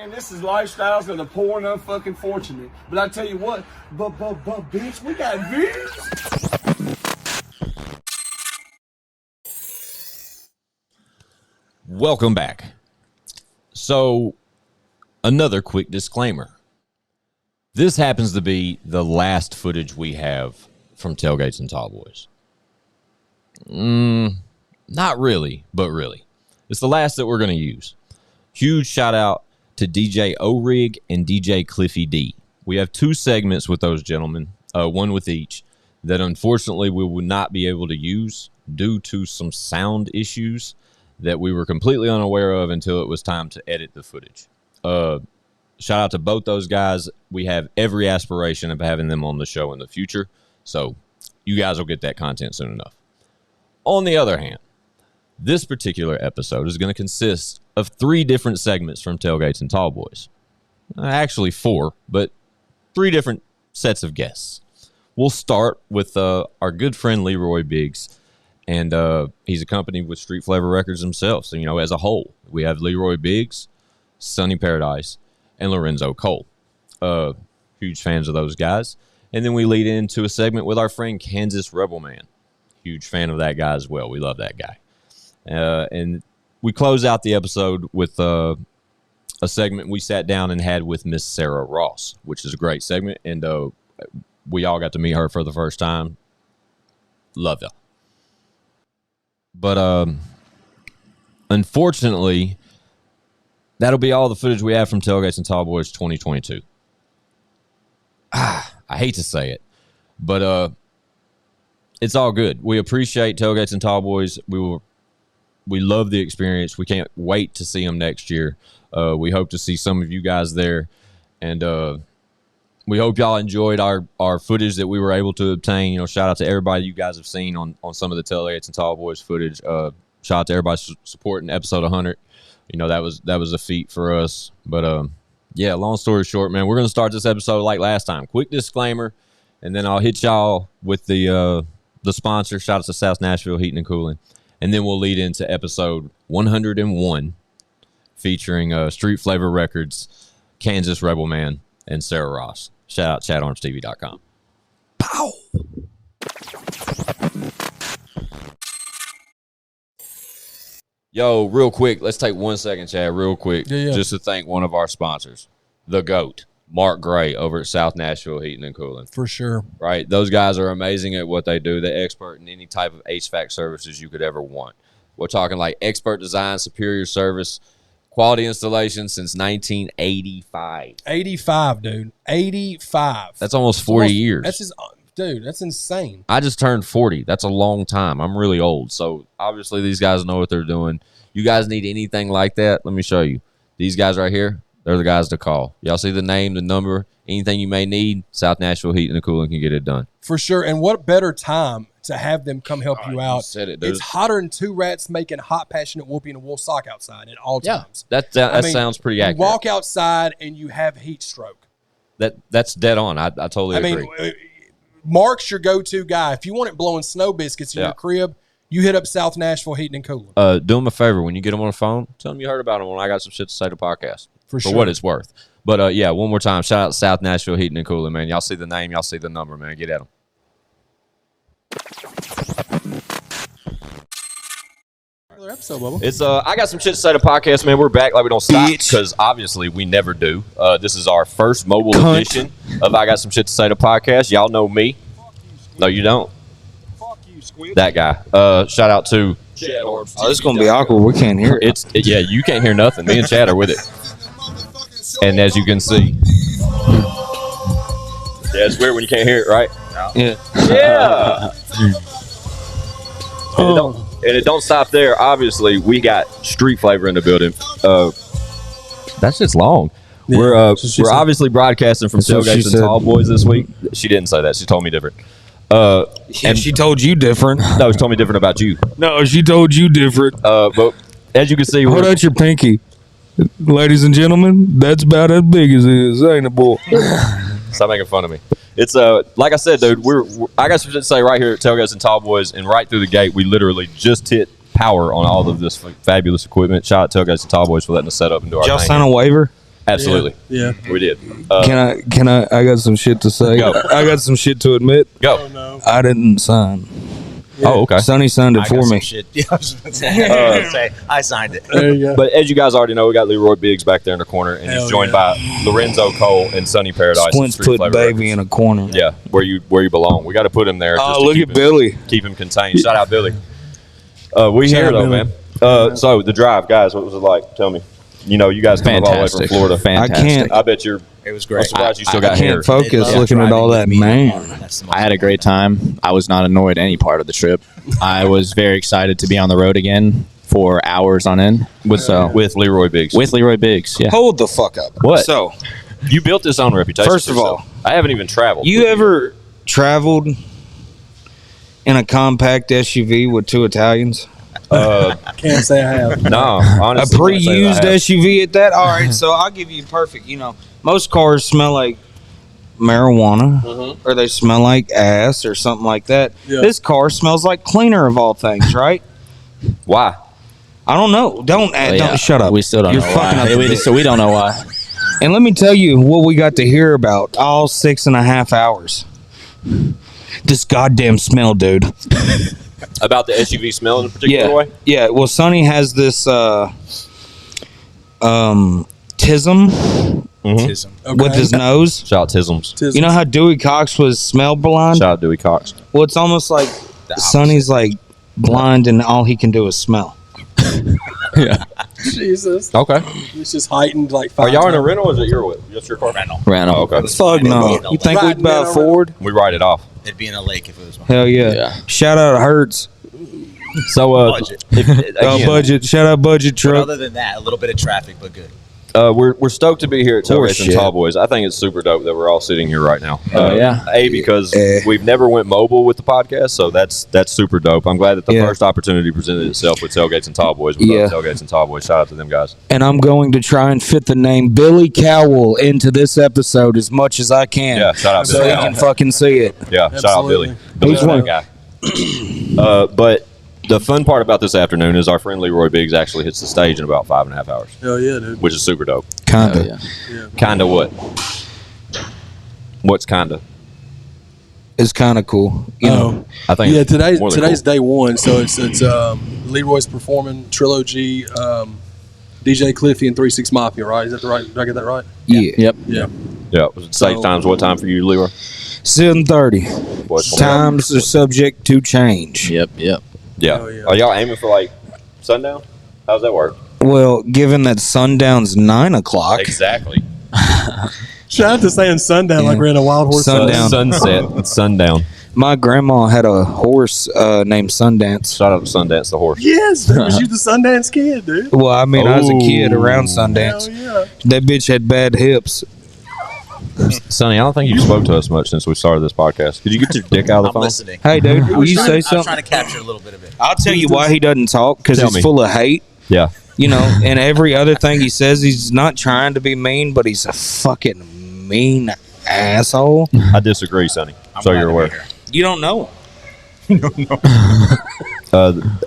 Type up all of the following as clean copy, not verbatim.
man. This is lifestyles of the poor and unfucking fortunate. But I tell you what, bitch, we got views. Welcome back. So, another quick disclaimer. This happens to be the last footage we have from Tailgates and Tallboys. Not really, but really. It's the last that we're going to use. Huge shout out to DJ O.Rig and DJ Cliffy D. We have two segments with those gentlemen, one with each, that unfortunately we will not be able to use due to some sound issues that we were completely unaware of until it was time to edit the footage. Shout out to both those guys. We have every aspiration of having them on the show in the future, so you guys will get that content soon enough. On the other hand, this particular episode is going to consist of 3 different segments from Tailgates and Tallboys. Actually 4, but 3 different sets of guests. We'll start with our good friend Leroy Biggs, and he's accompanied with Street Flavor Records himself. So, you know, as a whole, we have Leroy Biggs, Sonny Paradise, and Lorenzo Cole. Huge fans of those guys. And then we lead into a segment with our friend KANSASREBELMAN. Huge fan of that guy as well. We love that guy. And we close out the episode with a segment we sat down and had with Miss Sarah Ross, which is a great segment. And we all got to meet her for the first time. Love her. But unfortunately, that'll be all the footage we have from Tailgates and Tallboys 2022. I hate to say it, but it's all good. We appreciate Tailgates and Tallboys. We love the experience. We can't wait to see them next year. We hope to see some of you guys there, and we hope y'all enjoyed our footage that we were able to obtain. You know, shout out to everybody you guys have seen on some of the Tailgates and Tallboys footage. Shout out to everybody supporting episode 100. You know, that was a feat for us. But yeah, long story short, man, we're gonna start this episode like last time. Quick disclaimer, and then I'll hit y'all with the sponsor. Shout out to South Nashville Heating and Cooling, and then we'll lead into episode 101, featuring Street Flavor Records, KANSASREBELMAN, and Sarah Ross. Shout out ChadArmesTV.com. Pow! Yo, real quick, let's take 1 second, Chad, real quick, just to thank one of our sponsors, the GOAT, Mark Gray, over at South Nashville Heating and Cooling. For sure. Right? Those guys are amazing at what they do. They're expert in any type of HVAC services you could ever want. We're talking like expert design, superior service, quality installation since 1985. 85, dude. 85. That's almost 40 years. Dude, that's insane. I just turned 40. That's a long time. I'm really old. So obviously these guys know what they're doing. You guys need anything like that? Let me show you. These guys right here, they're the guys to call. Y'all see the name, the number, anything you may need, South Nashville Heating and Cooling can get it done. For sure. And what better time to have them come help you out. You said it, dude. It's hotter than 2 rats making hot, passionate whoopee in a wool sock outside at all times. That sounds pretty accurate. You walk outside and you have heat stroke. That's dead on. I totally agree. Mark's your go-to guy. If you want it blowing snow biscuits in your crib, you hit up South Nashville Heating and Cooling. Do them a favor. When you get them on the phone, tell them you heard about them when I got some shit to say to podcast. For sure. For what it's worth. But, yeah, one more time, shout out to South Nashville Heating and Cooling, man. Y'all see the name. Y'all see the number, man. Get at them. Episode, Bubba. It's I got some shit to say to podcast, man. We're back like we don't stop because obviously we never do. This is our first mobile edition of I Got Some Shit to Say to podcast. Y'all know me. No, you don't. Fuck you, Squid. That guy. Shout out to ChadArmesTV. Oh, it's gonna be awkward. We can't hear it. Yeah, you can't hear nothing. Me and Chad are with it. And as you can see, yeah, it's weird when you can't hear it, right? Yeah. Yeah. And it don't stop there. Obviously, we got Street Flavor in the building. That's just long. Yeah, we're obviously broadcasting from Tailgates and Tallboys this week. She didn't say that. She told me different. And she told you different. No, she told me different about you. No, she told you different. But as you can see, hold out your pinky, ladies and gentlemen. That's about as big as it is, ain't it, boy? Stop making fun of me. It's like I said, dude. I got some shit to say right here at Tailgates and Tallboys, and right through the gate, we literally just hit power on all of this fabulous equipment. Shout out to Tailgates and Tallboys for letting us set up and do our thing. Did y'all thing. sign a waiver? Absolutely. Yeah. We did. Can I? I got some shit to say. Go. I got some shit to admit. Go. No. I didn't sign. Oh, okay. Sonny signed it I for got some me. shit. Yeah, I was gonna say, I signed it. There you go. But as you guys already know, we got Leroy Biggs back there in the corner, and he's Hell joined yeah. by Lorenzo Cole and Sonny Paradise. Squints Street put Flavor baby Records. in a corner. Yeah, where you belong. We got to put him there. Oh, just to look keep at him, Billy. Keep him contained. Shout out Billy. We Shout here out though, Billy. man. So the drive, guys. What was it like? Tell me. You know, you guys come all the way from Florida. I can't. I bet you're. It was I'm great. surprised you still I got hair. can't focus They love looking at all that driving with me. man. That's the most I had a great time. I was not annoyed any part of the trip. I was very excited to be on the road again for hours on end. With Leroy Biggs. with Leroy Biggs. Yeah. Hold the fuck up. What? So, You built this on reputation. First for of all, yourself. I haven't even traveled. you ever traveled in a compact SUV with two Italians? Can't say I have. No, A honestly. pre-used SUV at that? All right, so I'll give you perfect. You know, most cars smell like marijuana or they smell like ass or something like that. Yeah. This car smells like cleaner of all things, right? Why? I don't know. Don't shut up. We still don't You're know fucking why. up the bit. So we don't know why. And let me tell you what we got to hear about all 6.5 hours. This goddamn smell, dude. About the SUV smell in a particular Yeah, way? yeah. Well, Sonny has this tism Tism. with his nose. Shout out Tisms. You know how Dewey Cox was smell blind? Shout out Dewey Cox. Well, it's almost like Sonny's like blind and all he can do is smell. Jesus. Okay. It's just heightened like Are 5 y'all in a times. rental or is it your whip? Just your car? Rental. Random. Oh, okay. Fuck no. You think Right, we'd buy a man, Ford? We ride it off. It'd be in a lake if it was mine. Hell yeah. Yeah. Shout out Hertz. So, Budget. again, Budget. Shout out Budget But Truck. other than that, a little bit of traffic, but good. we're stoked to be here at Tailgates and shit. Tallboys. I think it's super dope that we're all sitting here right now. yeah. Because we've never went mobile with the podcast, so that's super dope. I'm glad that the Yeah. first opportunity presented itself with Tailgates and Tallboys. We Yeah. love Tailgates and Tallboys. Shout out to them guys. And I'm going to try and fit the name Billy Cowell into this episode as much as I can. Yeah, shout out So Billy. you can fucking see it. Yeah, shout out Billy. Absolutely. Billy's He's that one. guy. But the fun part about this afternoon is our friend Leroy Biggs actually hits the stage in about 5.5 hours, Hell yeah, dude. which is super dope. Kinda. Yeah. Kinda what? What's kinda? It's kind of cool. You know. I think. Yeah, it's today's more than day one, so it's Leroy's performing trilogy, DJ Cliffy and 3-6 Mafia, right? Is that the right? Did I get that right? Yeah. Yep. Yeah. cool. Yeah. Was it safe So- times? What time for you, Leroy? 7:30. What? Times are subject to change. Yep. Yep. Yeah. Oh, yeah. Are y'all aiming for like sundown? How's that work? Well, given that sundown's 9 o'clock, Exactly. Shout out to saying sundown like we're in a wild horse. Sundown. Sunset. It's sundown. my grandma had a horse named Sundance. Shout out to Sundance the horse. Yes, that was you the Sundance kid, dude. Well, I mean, I was a kid Oh. around Hell Sundance. yeah. That bitch had bad hips. Sonny, I don't think you spoke to us much since we started this podcast. Could you get your dick out of the I'm phone? listening. Hey, dude, I will was you trying- say I was trying something? to capture a little bit of it. I'll tell you why he doesn't talk, because Tell he's me. full of hate. Yeah. You know, and every other thing he says, he's not trying to be mean, but he's a fucking mean asshole. I disagree, Sonny. I'm So glad you're to be aware. here. You don't know.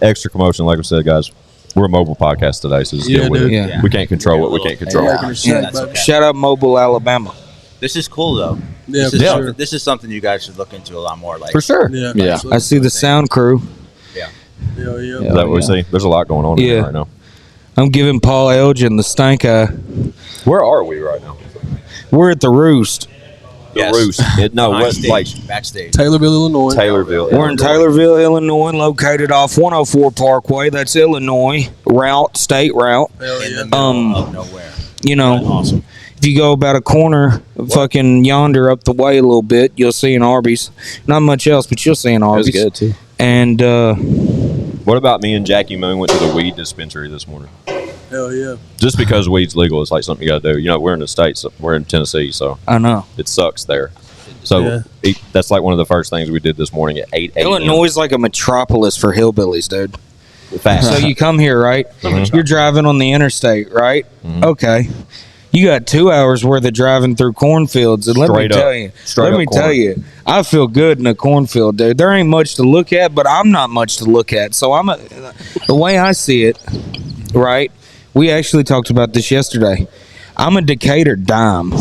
Extra commotion, like I said, guys. We're a mobile podcast today, so just Yeah, deal with dude. it. Yeah. We can't control what we can't control. Making a shake, that's baby. okay. Shout out Mobile, Alabama. This is cool though. Yeah, This for is, Yeah. sure. this is something you guys should look into a lot more. Like For sure. Yeah, Yeah. absolutely. I see the sound crew. Yeah. Yeah, yeah. Is that what we see? There's a lot going on here Yeah. right now. I'm giving Paul Elgin the stank eye. Where are we right now? We're at the Roost. The Yes. Roost. No, Behind what, stage, like backstage. Taylorville, Illinois. Taylorville. We're in Taylorville, Illinois, located off 104 Parkway. That's Illinois route, state route. Hell in yeah. the middle of nowhere. You know, Awesome. if you go about a corner, fucking yonder up the way a little bit, you'll see an Arby's. Not much else, but you'll see an It was Arby's. good too. And What about me and Jackie Moon went to the weed dispensary this morning? Hell yeah. Just because weed's legal, it's like something you got to do. You know, we're in the States. We're in Tennessee, so I know it sucks there. So Yeah. that's like one of the first things we did this morning at 8 a.m. Illinois is like a metropolis for hillbillies, dude. Fast. So you come here, right? You're driving on the interstate, right? Okay. You got 2 hours worth of driving through cornfields, and let me Straight up. tell you, Straight up corn. I feel good in a cornfield, dude. There ain't much to look at, but I'm not much to look at. So the way I see it, right? We actually talked about this yesterday. I'm a Decatur dime.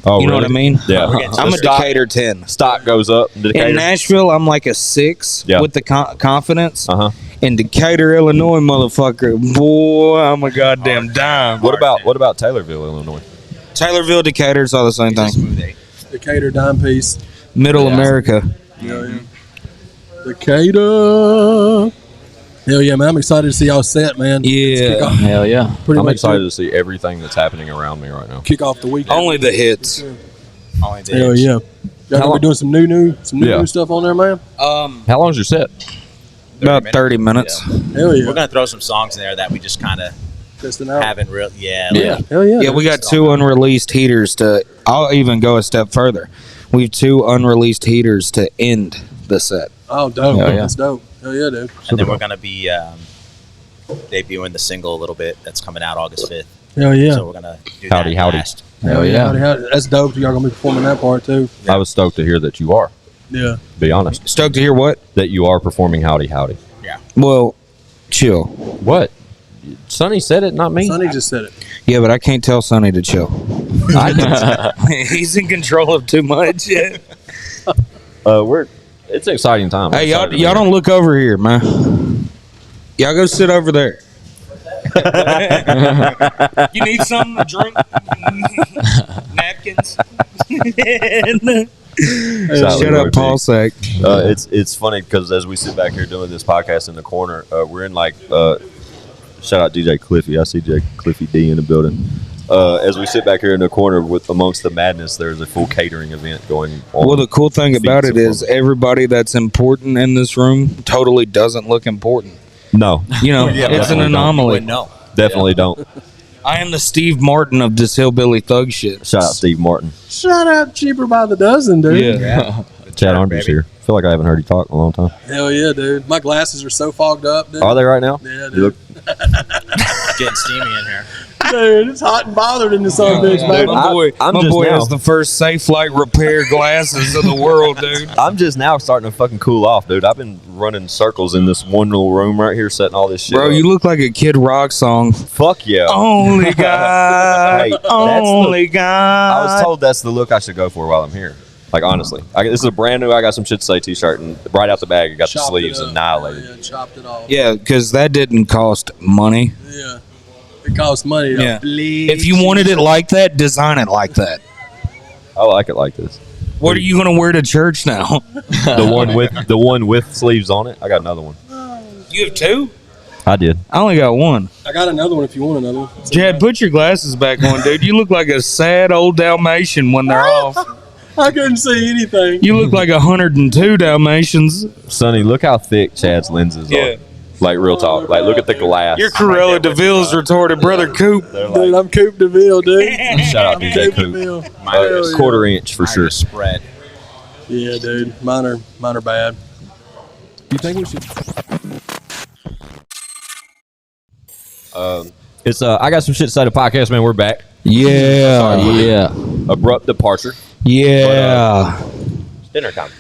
Oh, You know what I mean? Yeah. I'm a Decatur 10. Stock goes up. In Decatur. In Nashville, I'm like a 6 Yeah. with the confidence. Uh-huh. In Decatur, Illinois, motherfucker, boy, I'm a goddamn dime. What about Taylorville, Illinois? Taylorville, Decatur's all the same thing. Smooth eight. Decatur dime piece. Middle America. Yeah. Decatur. Hell yeah, man! I'm excited to see y'all set, man. Yeah. Hell yeah. Pretty I'm much excited to see everything that's happening around me right now. kick off the weekend. Only the hits. Only the Hell hits. yeah! Y'all gonna be doing some new Yeah. stuff on there, man. How long's your set? About 30 minutes. Hell yeah! We're gonna throw some songs in there that we just kind of Testing out. haven't real. Yeah. Yeah. Hell yeah! Yeah, we got 2 unreleased heaters to. I'll even go a step further. We have 2 unreleased heaters to end the set. Oh, dope! Hell yeah. That's dope. Hell yeah, dude. And then we're gonna be debuting the single a little bit that's coming out August 5th. Hell yeah! So we're gonna do Howdy, that howdy. last. Hell yeah. That's dope. Y'all gonna be performing that part too. I was stoked to hear that you are. Yeah. Be honest, Stoked to hear what? that you are performing Howdy Howdy. Well, chill. What? Sonny said it, not me. Sonny just said it. Yeah, but I can't tell Sonny to chill. He's in control of too much. It's an exciting time. Hey, I'm y'all, excited to be y'all here. don't look over here, man. Y'all go sit over there. You need something to drink? Napkins? Shout Shut out up, Paul Sack. It's funny because as we sit back here doing this podcast in the corner, we're in shout out DJ Cliffy. I see DJ Cliffy D in the building. As we sit back here in the corner with amongst the madness, there's a full catering event going on. Well, the cool thing about it is Feats of everybody that's important in this room totally doesn't look important. no, You know, it's an definitely don't. anomaly. No. definitely don't. I am the Steve Martin of this hillbilly thug shit. Shout out Steve Martin. Shout out Cheaper by the Dozen, dude. Yeah. Chad Armes's here. I feel like I haven't heard you talk in a long time. Hell yeah, dude. My glasses are so fogged up, dude. Are they right now? Yeah, You dude. look- Getting steamy in here. Dude, it's hot and bothered in this son bitch, baby. My boy, I'm my just boy now- has the first safe light repair glasses of the world, dude. I'm just now starting to fucking cool off, dude. I've been running circles in this one little room right here, setting all this shit Bro, up. you look like a Kid Rock song. Fuck yeah. Only God, Hey, that's only I God. was told that's the look I should go for while I'm here. Like, honestly. This is a brand new I Got Some Shit to Say t-shirt, and right out the bag, it got the Chopped sleeves it up. annihilated. Yeah, chopped it off. Yeah, because that didn't cost money. Yeah. It costs money to Yeah. bleach. If you wanted it like that, design it like that. I like it like this. What are you gonna wear to church now? The one with sleeves on it. I got another one. You have 2? I did. I only got 1. I got another one if you want another one. Chad, put your glasses back on, dude. You look like a sad old Dalmatian when they're off. I couldn't see anything. You look like 102 Dalmatians. Sonny, look how thick Chad's lenses Yeah. are. Like, real talk. Like, look at the glass. Your Corella DeVille's retarded brother Coop. They're Dude, like, I'm Coop DeVille, dude. shout out DJ Coop. DeVille. Mine Quarter inch for mine sure. are spread. Yeah, dude. Mine are bad. You think we should? It's I Got Some Shit to Say the podcast, man. We're back. Yeah, Yeah. Abrupt departure. yeah. It's dinner time.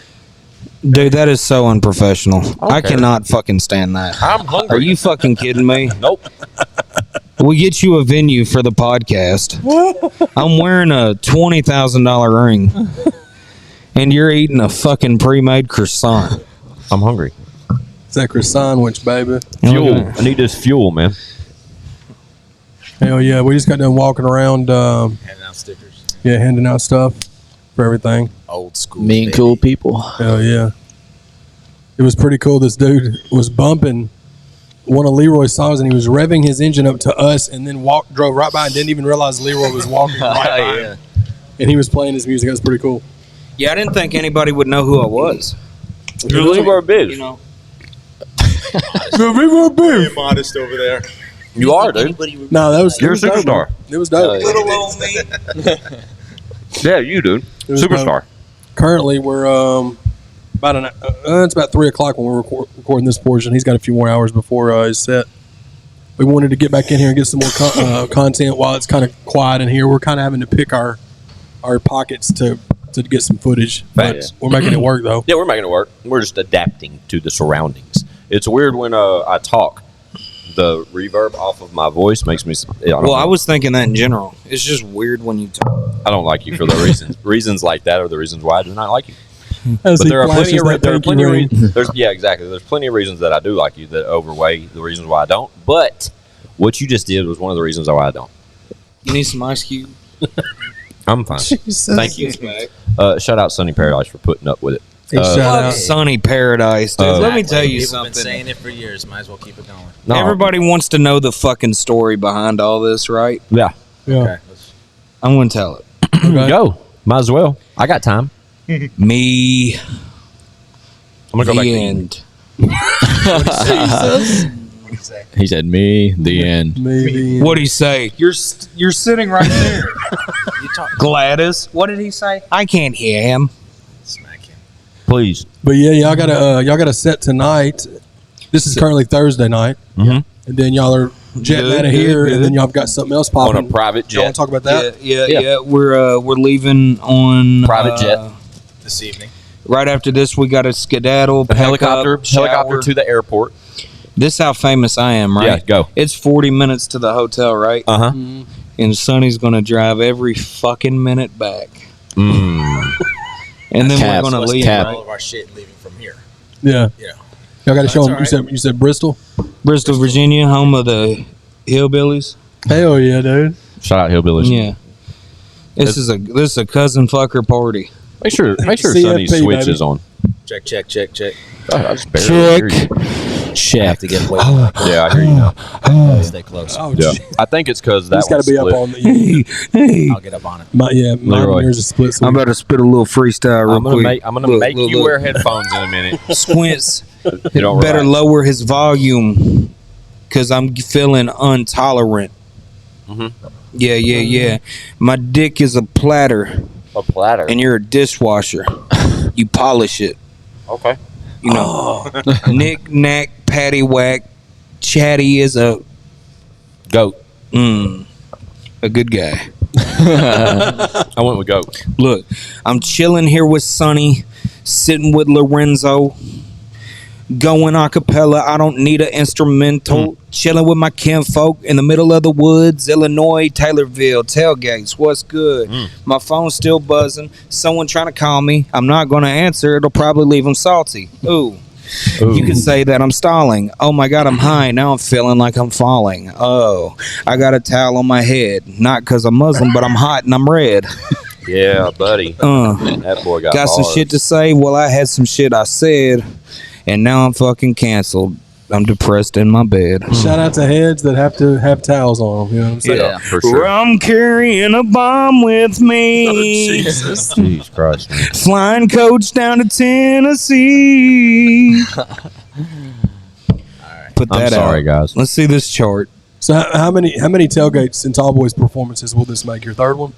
Dude, that is so unprofessional. I cannot fucking stand that. I'm hungry. Are you fucking kidding me? Nope. We get you a venue for the podcast. I'm wearing a $20,000 ring, and you're eating a fucking pre-made croissant. I'm hungry. It's that croissant sandwich, baby. Fuel. I need this fuel, man. Hell yeah, we just got done walking around, Handing out stickers. handing out stuff for everything. Old school. Mean baby. cool people. Hell yeah. It was pretty cool. This dude was bumping one of Leroy's songs, and he was revving his engine up to us, and then drove right by and didn't even realize Leroy was walking right by him. And he was playing his music. That was pretty cool. Yeah, I didn't think anybody would know who I was. You're Leroy Biggs. You know, Leroy Biggs. Modest over there. You are, dude. No, that was You're a it was dope, superstar. man. It was dope. little old me. Yeah, you, dude. It was Superstar. Currently, we're it's about 3:00 when we're recording this portion. He's got a few more hours before his set. We wanted to get back in here and get some more content while it's kind of quiet in here. We're kind of having to pick our pockets to get some footage. Facts. But we're making it work though. Yeah, we're making it work. We're just adapting to the surroundings. It's weird when I talk. the reverb off of my voice makes me. I was thinking that in general. It's just weird when you talk. I don't like you for the reasons. Reasons like that are the reasons why I do not like you. As But he there are plenty flashes of that there are pinky plenty of ring. reasons. There's plenty of reasons that I do like you that overweigh the reasons why I don't. But what you just did was one of the reasons why I don't. You need some ice cube? I'm fine. Jesus. Thank you. Shout out Sunny Paradise for putting up with it. Hey, shout out. Sunny Paradise, dude. Let me tell you People something. been saying it for years. Might as well keep it going. No, Everybody wants to know the fucking story behind all this, right? yeah. Yeah. Okay. I'm going to tell it. Go. Might as well. I got time. Me. I'm gonna go back the to end. What do you say? He said, "Me, the end." Maybe. What'd he say? You're sitting right there. You talk Gladys. What did he say? I can't hear him. smack him. Please. But yeah, y'all got a set tonight. This is currently Thursday night, Mhm. and then y'all are jetting Good, out of here, good, and then y'all have got something else On popping. a private Y'all jet. want to talk about that? Yeah. We're leaving on Private jet. This evening. Right after this, we got a skedaddle. A pack helicopter. up, shower. Helicopter to the airport. This is how famous I am, right? Yeah, go. It's 40 minutes to the hotel, right? Uh huh. And Sonny's gonna drive every fucking minute back, and then Cap. we're gonna Let's leave. take Cap. all of our shit and leaving from here. Yeah. Yeah. Y'all got to show That's them. all You said Bristol. Bristol, Virginia, home of the hillbillies. Hell yeah, dude. Shout out Hillbillies. Yeah. This is a cousin fucker party. Make sure CFP, Sunny switch baby. is on. Check. I just barely hear you. I have to get away. From Yeah, I hear you now. Stay close. Oh, Yeah. gee. I think it's because that He's got one's to be up split. on the. Hey, I'll get up on it. My Leroy. yours is split. I'm about to spit a little freestyle real I'm gonna quick. make Look, you look. wear headphones in a minute. Squints. You don't Better relax. lower his volume because I'm feeling intolerant. Mhm. Yeah. My dick is a platter, A platter. and you're a dishwasher. You polish it. Okay. You know, knick knack, patty whack. Chatty is a Goat. a good guy. I went with goat. Look, I'm chilling here with Sonny, sitting with Lorenzo, going a cappella. I don't need an instrumental. Chilling with my kinfolk in the middle of the woods, Illinois, Taylorville, Tailgates. What's good? My phone's still buzzing. Someone trying to call me. I'm not going to answer. It'll probably leave them salty. Ooh. You can say that I'm stalling. Oh my God, I'm high. Now I'm feeling like I'm falling. Oh, I got a towel on my head. Not because I'm Muslim, but I'm hot and I'm red. Yeah, buddy. That boy got Got some bars. shit to say? Well, I had some shit I said, and now I'm fucking canceled. I'm depressed in my bed. Shout out to heads that have to have towels on them. You know what I'm saying? Yeah, for sure. I'm carrying a bomb with me. Jesus Christ. Man. Flying coach down to Tennessee. Put I'm that sorry, out. guys. Let's see this chart. So how many tailgates and Tall Boys performances will this make? Your third one?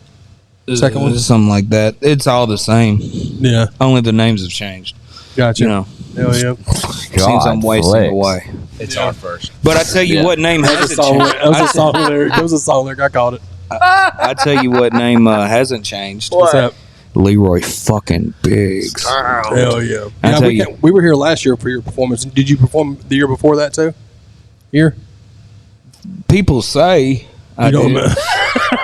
Second one? Something like that. It's all the same. Yeah. Only the names have changed. Gotcha. You know, Hell yeah. seems I'm wasting flex. away. It's our first. But I tell you Yeah. what name That was hasn't changed. a song lyric. That was a song lyric. I caught it. I tell you what name hasn't changed. What's that? Leroy fucking Biggs. Hell yeah. I tell you. We were here last year for your performance. Did you perform the year before that too? Here? People say I You don't did. know.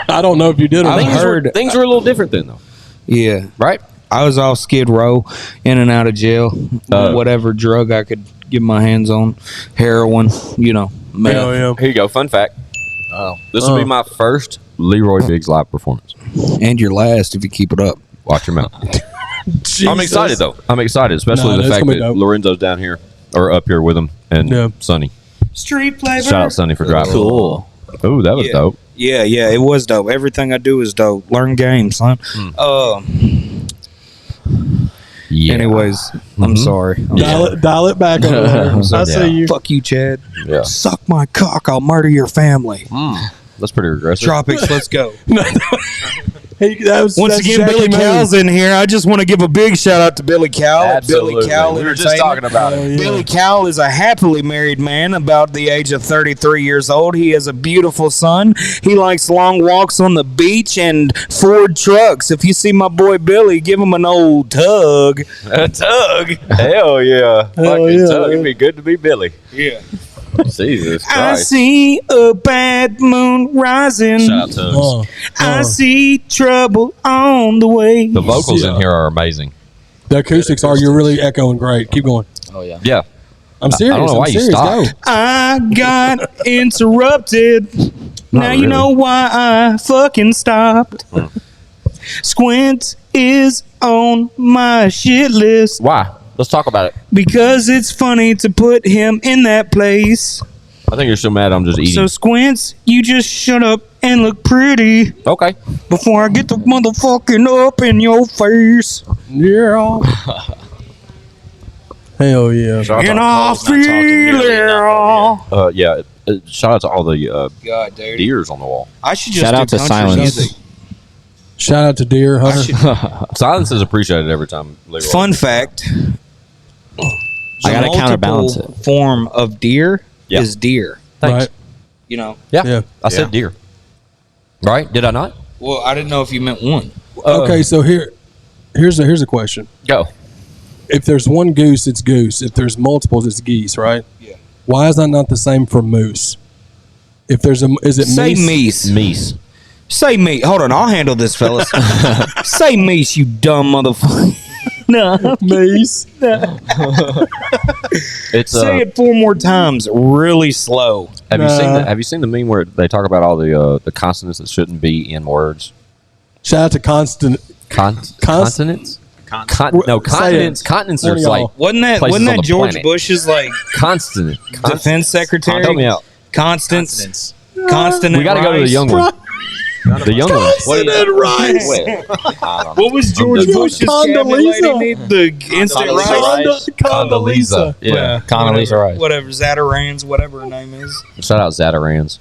I don't know if you did or I've not. heard. Things were a little different then, though. Yeah, Right? I was all Skid Row, in and out of jail, whatever drug I could get my hands on, heroin, you know, meth. Hell yeah. Here you go. Fun fact. Oh. This will be my first Leroy Biggs live performance. And your last if you keep it up. Watch your mouth. I'm Jesus. excited, though. I'm excited, especially Nah, the that's fact gonna be that dope. Lorenzo's down here, or up here with him, and Yeah. Sonny. Street flavor. Shout out Sonny for driving. Cool. Ooh, that was Yeah. dope. Yeah, it was dope. Everything I do is dope. Learn games, son. Yeah. Anyways, I'm sorry. Dial it back over there. I see you. Fuck you, Chad. Yeah. Suck my cock. I'll murder your family. That's pretty regressive. Tropics, let's go. Once Once again, Billy Cow's in here. I just want to give a big shout out to Billy Cow. at Absolutely. Billy Cow We were just Entertainment. talking about it. Billy Cowell is a happily married man about the age of 33 years old. He has a beautiful son. He likes long walks on the beach and Ford trucks. If you see my boy Billy, give him an old tug. A tug. Hell yeah. Hell Fucking yeah. tug. It'd be good to be Billy. Yeah. Jesus I Christ. see a bad moon rising. Shout out Tugs. I see trouble on the way. The vocals in here are amazing. The acoustics are. You're really echoing great. Keep going. Oh yeah. Yeah. I'm serious. I don't know why I'm you serious. Go. stopped. I got interrupted. Now you really. know why I fucking stopped. Squint is on my shit list Why? Let's talk about it. because it's funny to put him in that place. I think you're so mad I'm just eating. So Squints, you just shut up and look pretty Okay. before I get the motherfucking up in your face. Yeah. Hell yeah. And I feel it. Yeah. Shout out to all the God, dude. deers on the wall. I should just Shout do out to country Silence. music. Shout out to Deer Hunter. Silence is appreciated every time. Leroy. Fun fact. I gotta the counterbalance multiple form of deer Yeah. is deer. Thanks. Right. You know. Yeah. Yeah. I said deer. Right? Did I not? Well, I didn't know if you meant one. Okay, so here's a question. Go. If there's one goose, it's goose. If there's multiples, it's geese, right? Yeah. Why is that not the same for moose? If there's is it Say meese? meese. Meese. Say me. Hold on, I'll handle this, fellas. Say meese, you dumb motherfucker. No. Meese. It's Say it 4 more times, really slow. Have you seen Nah. Have you seen the meme where they talk about all the consonants that shouldn't be in words? Shout out to Constant. Consonants? No, Say it. continents. Continents are One of y'all. like Wasn't that places on the George planet. Bush's like consonant. defense secretary? Help me out. Constance. Constant. We got to go to the young one. The young one. Consonant rice. What was George the- Bush's cabinet lady Condoleezza. need? The instant rice? Condoleezza. Yeah. Condoleezza Rice. Whatever, Zatarans, whatever her name is. Shout out Zatarans.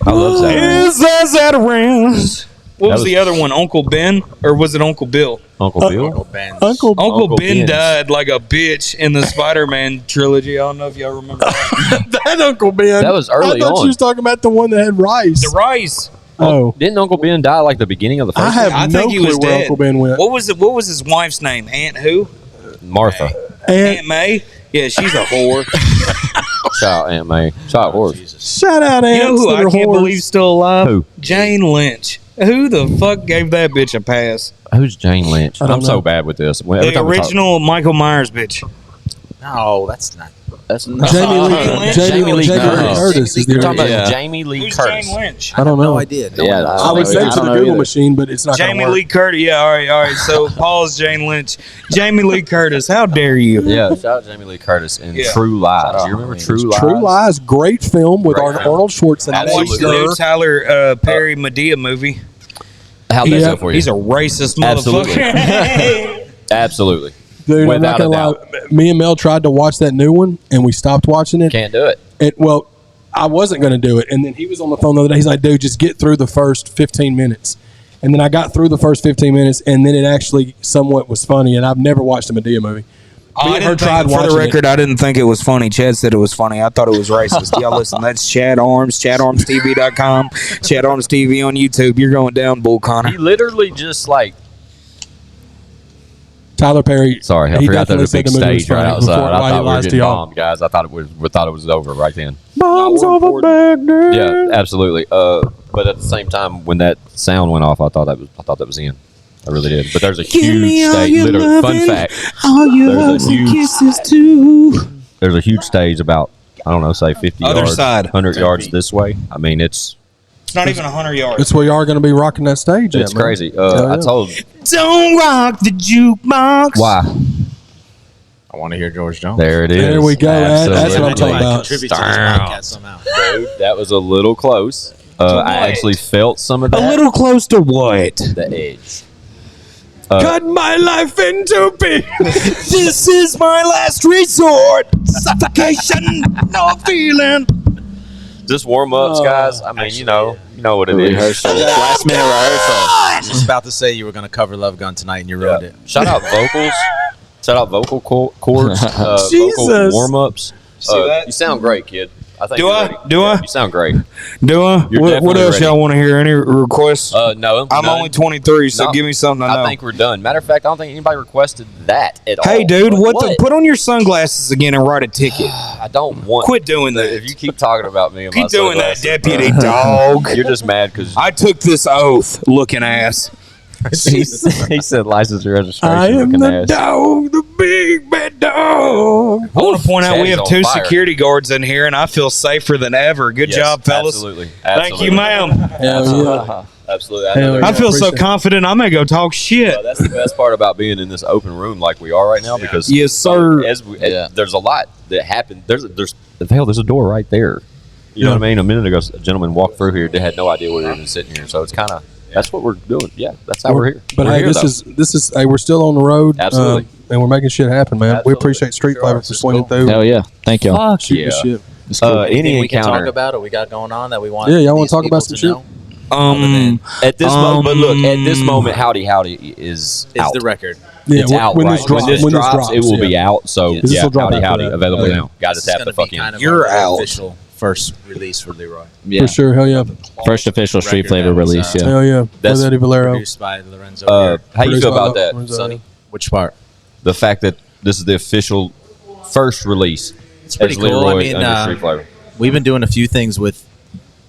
I love Zatarans. Is that Zatarans? What was was- the other one? Uncle Ben? Or was it Uncle Bill? Uncle Bill. Uncle. Uncle Ben Ben's. died like a bitch in the Spider-Man trilogy. I don't know if y'all remember that. That Uncle Ben. That was early I thought on. you was talking about the one that had rice. The rice. Oh, Didn't Uncle Ben die like the beginning of the first I have I no think he clue was where dead. Uncle Ben went. What was it? What was his wife's name? Aunt who? one? Martha. And Aunt May. Yeah, she's a whore. Shout out Aunt May. Shout out Horse. shout out You know ants who that I are can't whores. believe still alive? Who? Jane Lynch. Who the fuck gave that bitch a pass? Who's Jane Lynch? I don't I'm so know. bad with this. Every The time we talk- original Michael Myers bitch. No, that's not. That's Jamie Lee, Jamie Lee Curtis. Curtis is You're the talking about Yeah. Jamie Lee Who's Curtis. Jane Lynch? I don't know. No idea. No Yeah, one knows. I would say I to don't the know Google either. machine, but it's not going Jamie to work. Lee Curtis. Yeah, all right. So Paul's Jane Lynch. Jamie Lee Curtis. How dare you? Yeah, shout out Jamie Lee Curtis in Yeah. True Lies. out Do you remember Arlene. True Lies? True Lies, great film with Great film. Arnold Schwarzenegger. I watched the new Tyler Perry Medea movie. How'd that Yeah. go for you? He's a racist Absolutely. motherfucker. Absolutely. Dude, I'm Without not gonna a lie. doubt. Me and Mel tried to watch that new one, and we stopped watching it. Can't do it. Well, I wasn't going to do it, and then he was on the phone the other day. He's like, "Dude, just get through the first 15 minutes." And then I got through the first 15 minutes, and then it actually somewhat was funny. And I've never watched a Medea movie. Me and her tried for the watching record, I didn't think it was funny. Chad said it was funny. I thought it was racist. Y'all listen, that's Chad Arms, ChadArmesTV.com, Chad Arms TV on YouTube. You're going down, Bull Connor. He literally just like. Tyler Perry. Sorry, I he forgot there definitely was a said big the movie was stage right funny outside. before- I while he thought we were lies to getting y'all. bombed, guys. I thought it was over right then. Bombs No, we're over Baghdad. Yeah, absolutely. But at the same time, when that sound went off, I thought that was the end. I really did. But there's a huge stage. Literally, fun fact. All your There's a hugs and huge- kisses too. There's a huge stage about I don't know, say 50 Other yards, side. 100 yards this way. I mean, it's It's not even 100 yards. That's where you are going to be rocking that stage. it's at, man. crazy. Hell I yeah. told Don't rock the jukebox. why. I want to hear George Jones. There it is. There we go. That's what I'm Absolutely. talking about. Contribute to this podcast somehow. Dude, that was a little close. I actually felt some of A that. little close to what? The edge. Cut my life into pieces. This is my last resort. Suffocation, no feeling. Just warm ups, guys. I mean, you know what it is. Rehearsal. Last minute rehearsal. I was just about to say you were going to cover Love Gun tonight and you ruined it. Shout out vocals. Shout out vocal chords. Vocal Jesus. warm ups. See that? You sound great, kid. I think Do you're I? ready. Do I? You sound great. Do I? You're What definitely else ready. y'all want to hear? Any requests? No. I'm none. only 23, so No. give me something to know. I think we're done. Matter of fact, I don't think anybody requested that at all. Hey, dude, But what? Put on your sunglasses again and write a ticket. I don't want. Quit doing that. If you keep talking about me, and my Keep doing that, sunglasses, deputy dog. You're just mad because I took this oath, looking ass. he said license and registration. I am looking the ass. dog, the big bad dog. I want to point out we Chad's have on 2 fire. security guards in here, and I feel safer than ever. Good Yes, job, fellas. Absolutely. Thank you, ma'am. Hell yeah. Absolutely. I Hell know yeah. there's- I feel so appreciate it. confident I'm going to go talk shit. That's the best part about being in this open room like we are right now because Yes, sir. There's a lot that happened. There's a door right there. You know what I mean? A minute ago, a gentleman walked through here. They had no idea we were even sitting here. So it's kind of that's what we're doing. Yeah, that's how we're here. But We're hey, here, this is hey, we're still on the road. Absolutely. And we're making shit happen, man. Absolutely. We appreciate Street Sure Flavor are. for swinging through. Hell yeah. Thank y'all. Fuck Shooting yeah. the shit. Any Anything we can encounter talk about or we got going on that we want? Yeah, y'all wanna these talk about people some to shit? know? at this moment? But look, at this moment, Howdy is Is out. the record? Yeah, It's out. when Right. this drops, when this drops, it will be out. So This yeah, will drop Howdy, after that. available Oh, yeah. now. Got to This is tap gonna the be fucking. kind of You're our out. official first release for Leroy. Yeah. For sure. Hell yeah. First official Street Record Flavor that was, release. Yeah. Hell yeah. That's With Eddie Valero. Produced by Lorenzo. How here. you Produced feel by about that, Lorenzo, Sonny? yeah. Which part? The fact that this is the official first release. It's pretty as cool. I Leroy mean, under Street Flavor. we've been doing a few things with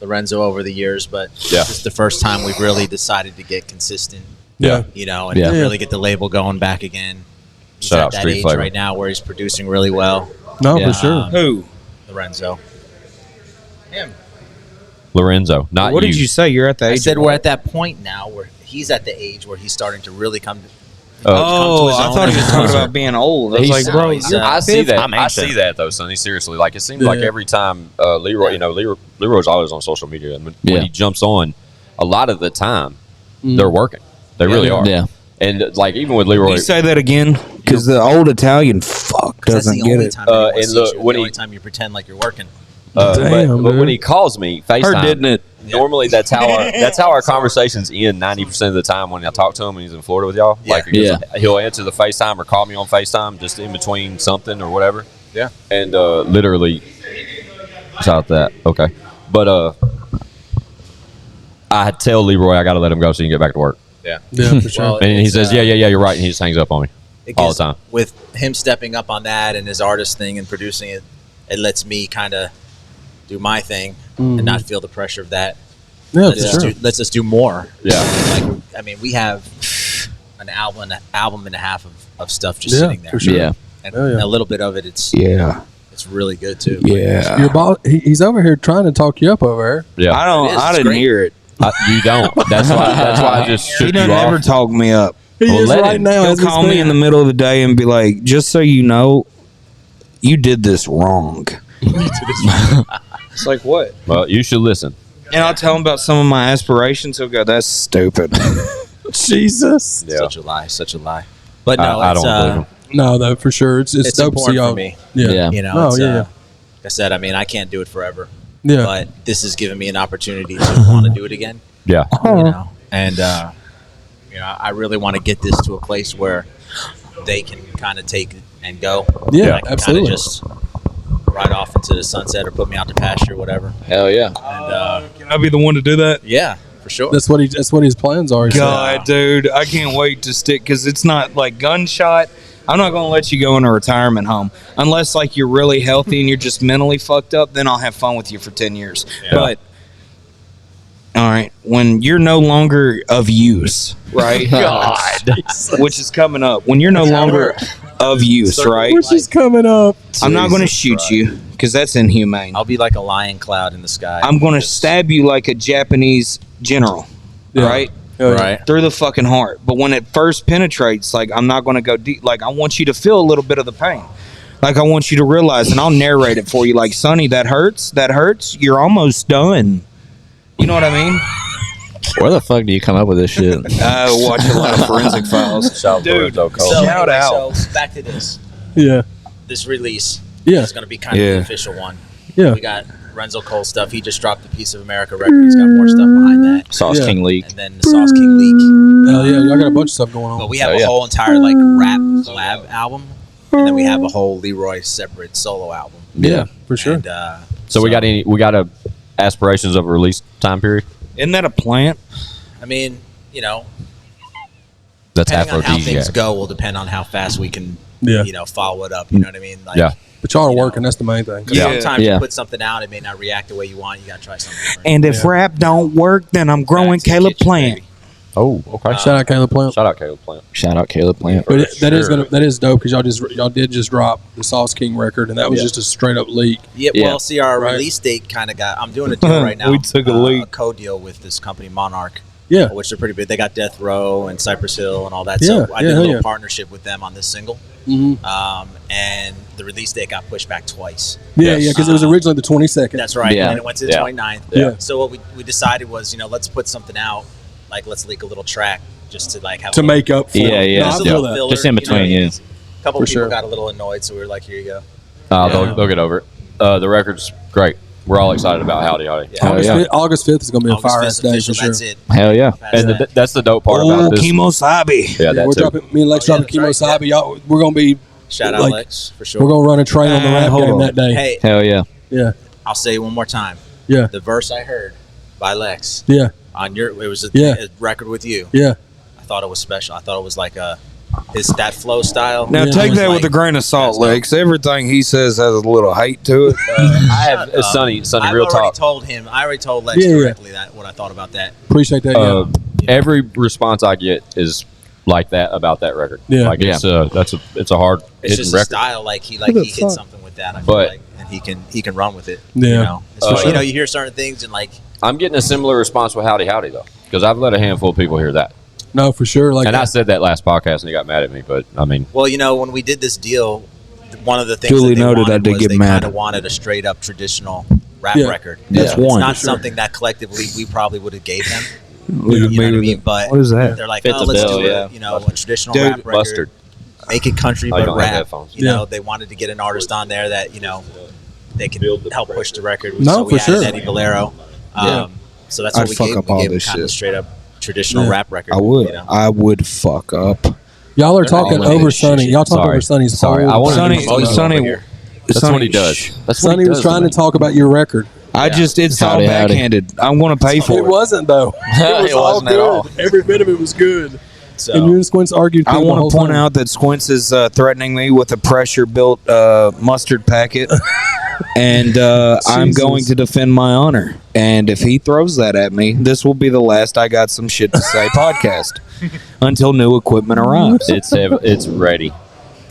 Lorenzo over the years, but Yeah. this is the first time we've really decided to get consistent, Yeah. you know, and Yeah. to really get the label going back again. He's Shout at out that Street age Flavor. right now where he's producing really well. No, Yeah. for sure. Who? Lorenzo. Him. Lorenzo, not What you. did you say? You're at the I age said of we're what? at that point now where he's at the age where he's starting to really come to. Oh, his I own thought he was as a talking producer. about being old. I was He's- like, bro, he's, you're I see 50. that. I'm I ancient. see that though, Sonny. Seriously, like it seems like Yeah. every time Leroy, Leroy's always on social media, and when Yeah. he jumps on, a lot of the time they're working. They really are. Yeah. And like even with Can Leroy, you say that again? Because the old Italian fuck 'Cause that's doesn't the get only it. time anyone and sees look, you, when the he- only time you pretend like you're working. but Damn, when dude. he calls me Her FaceTime, didn't it? normally that's how our conversations end 90% of the time when I talk to him and he's in Florida with y'all. Yeah. Like he'll answer the FaceTime or call me on FaceTime just in between something or whatever. Yeah. And literally shout that. Okay. But I tell Leroy I gotta let him go so he can get back to work. Yeah. Yeah, for sure. Well, And he it's, says, Yeah, you're right, and he just hangs up on me. it all gives- the time. With him stepping up on that and his artist thing and producing it, it lets me kind of do my thing and not feel the pressure of that. Yeah, Lets, for us sure. lets us do more. Yeah. Like, I mean, we have an album and a half of stuff just Yeah, sitting there. for sure. Yeah. And Oh, yeah. a little bit of it, it's really good too. Your boss, he's over here trying to talk you up over here. Yeah. It is. I It's didn't great. hear it. You don't. That's why I just shook He you doesn't off. ever talk me up. He Well, is let right him. now. He'll as we call me speak. in the middle of the day and be like, just so you know, you did this wrong. It's like, what? Well, you should listen. And I'll tell him about some of my aspirations. He'll go, that's stupid. Jesus. Yeah. Such a lie. Such a lie. But no, I it's, don't believe him. No, no, for sure. It's it's dope to see important y'all. for me. Yeah. Yeah. You know, Oh, it's, yeah, yeah. like I said, I mean, I can't do it forever, Yeah. but this has given me an opportunity to want to do it again. Yeah. You know, and you know, I really want to get this to a place where they can kind of take it and go. Yeah, And I can absolutely. Kind of just ride off into the sunset or put me out to pasture, whatever. Hell yeah. And Can I be the one to do that? yeah, for sure. That's what his plans are. he said. God, dude, I can't wait to stick because it's not like gunshot. I'm not going to let you go in a retirement home unless like you're really healthy and you're just mentally fucked up. Then I'll have fun with you for 10 years. Yeah. But all right, when you're no longer of use, right? Which is coming up. When you're no longer of use, right? Which is coming up. I'm not going to Jesus shoot Christ. you because that's inhumane. I'll be like a lion cloud in the sky. I'm going to Just- stab you like a Japanese general, Yeah. right? Hell yeah. Right. Through the fucking heart. But when it first penetrates, like I'm not going to go deep. Like I want you to feel a little bit of the pain. Like I want you to realize, and I'll narrate it for you. Like, Sonny, that hurts. That hurts. You're almost done. You know what I mean? Where the fuck do you come up with this shit? Watch a lot of forensic files. Shout Dude, Lorenzo Cole. So, Shout anyway, out. So back to this. Yeah. This release Yeah. is going to be kind of Yeah. the official one. Yeah. We got Renzo Cole stuff. He just dropped the Piece of America record. He's got more stuff behind that. Sauce Yeah. King Leak. And then the Sauce King Leak. Hell yeah. Y'all got a bunch of stuff going on. But we have Oh, a yeah. whole entire like rap collab album and then we have a whole Leroy separate solo album. Yeah, for sure. And, So we got aspirations of a release time period? Isn't that a plant? I mean, you know, That's depending on how things aphrodisiac. go will depend on how fast we can, Yeah. you know, follow it up. You know what I mean? Like, Yeah. But y'all are you know. working. That's the main thing. Yeah. sometimes Yeah. you put something out, it may not react the way you want. You got to try something different. And if rap don't work, then I'm growing Back to the Caleb kitchen, Plant. baby. Oh, okay. Shout out Caleb Plant. Shout out Caleb Plant. Shout out Caleb Plant. But that is sure. that is dope because y'all did just drop the Sauce King record, and that was Yeah. just a straight up leak. Yeah, Yeah. well, see, our Right. release date kind of got. I'm doing a deal right now. We took a leak. A co-deal with this company, Monarch, Yeah, which they're pretty big. They got Death Row and Cypress Hill and all that. Yeah, So I did yeah, a little yeah. partnership with them on this single, and the release date got pushed back twice. yeah, because it was originally the 22nd. That's right. Yeah. And it went to the Yeah. 29th. Yeah. So what we decided was, you know, let's put something out, like let's leak a little track just to like have to a make up for. Yeah, it. yeah. No, I just a feel little that. filler, Just in you know, between, yeah. A couple For of people sure. got a little annoyed, so we were like, here you go. They'll get over it. The record's great. We're all excited about Howdy Howdy. Yeah. August 5th is going to be a August fire 5th ass day official, for sure. that's it. Hell yeah. Past And that. that's the dope part about Oh, this. Kemosabe. Yeah, that We're too. dropping. Me and Lex Oh, yeah, dropping that's right, Kemosabe. Y'all, we're going to be. Shout out like, Lex for sure. We're going to run a train on the rap hold game on. that day. Hey, Hell yeah. Yeah, I'll say it one more time. yeah, The verse I heard by Lex yeah, on it was a Yeah. record with you. yeah. I thought it was special. I thought it was like that flow style. Now Yeah. take was that like- with a grain of salt, that's dope. Lex. Everything he says has a little hate to it. I have Sonny, I've real already talk. told him. I already told Lex Yeah, yeah. directly that what I thought about that. Appreciate that. Uh, Every response I get is like that about that record. Yeah. Like it's a hard It's hitting just a record. style. Like he the hit fuck? something with that. I feel But- like, and he can run with it. Yeah. You know, especially, sure. you know, you hear certain things and like I'm getting a similar response with Howdy Howdy though, because I've let a handful of people hear that, No, for sure. Like, and I said that last podcast and he got mad at me. But I mean, well, you know, when we did this deal, one of the things Duly that they noted, wanted I did was get they mad. kind of wanted a straight up traditional rap Yeah. record. That's It's one. not For sure. something that collectively we probably would have gave them. Look You at know what I me with mean? it. But What is that? they're like, Fit oh, the let's bill, do yeah. a traditional Dude, rap record. mustard. Make it country Oh, you but don't have rap. headphones. You Yeah. know, they wanted to get an artist on there that, you know, they can help push the record. No, so we for added sure. Eddie Valero. Yeah. So that's I'd what we fuck gave. up We all gave him this kind of shit. straight up traditional Yeah. rap record. I would. You know? I would fuck up. y'all are talking all over in. Sonny. Y'all talking Sorry. over Sonny's Sorry. whole- I wanted Sonny, to promote him Sonny, over here. That's what he does. That's what Sonny he was does trying to me. talk about your record. it's all Howdy, howdy. backhanded. I'm going to pay for It it. wasn't though. It was It all wasn't at good. all. Every bit of it was good. So And you and Squints argued. I through the whole want to point thing. out that Squints is threatening me with a pressure-built mustard packet, and I'm Jesus. going to defend my honor. And if he throws that at me, this will be the last I got some shit to say podcast until new equipment arrives. It's ready.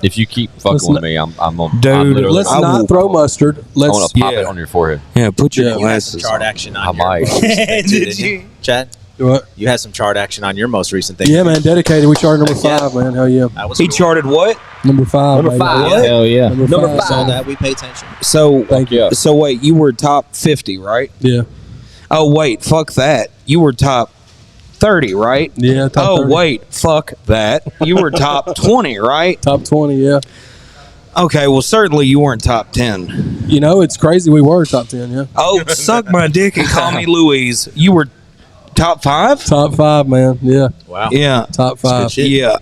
If you keep fucking Let's with not- me, I'm Dude, literally Let's I not will- throw mustard. I Let's. want to pop Yeah. it on your forehead. Yeah, put your Yeah. you had some glasses chart on. action I on your might. most recent thing, too, Did didn't you? you, Chad? What? You had some chart action on your most recent thing. Yeah, man. Dedicated. We charted number Yeah. 5, man. Hell yeah. That was He cool. charted what? Number 5. Number baby. 5. Hell yeah. Number We 5. saw that. We pay attention. So, Thank you. Yeah. so wait, you were top 50, right? Yeah. Oh wait, fuck that. You were top 30, right? Yeah. Top Oh 30. wait, fuck that. You were top 20, right? Top 20. Yeah. Okay, well certainly you weren't top 10. You know, it's crazy. We were top 10. Yeah. Oh, suck my dick and call me Louise. You were top 5? Top 5, man. Yeah. Wow. Yeah. Top 5. shit. Yeah.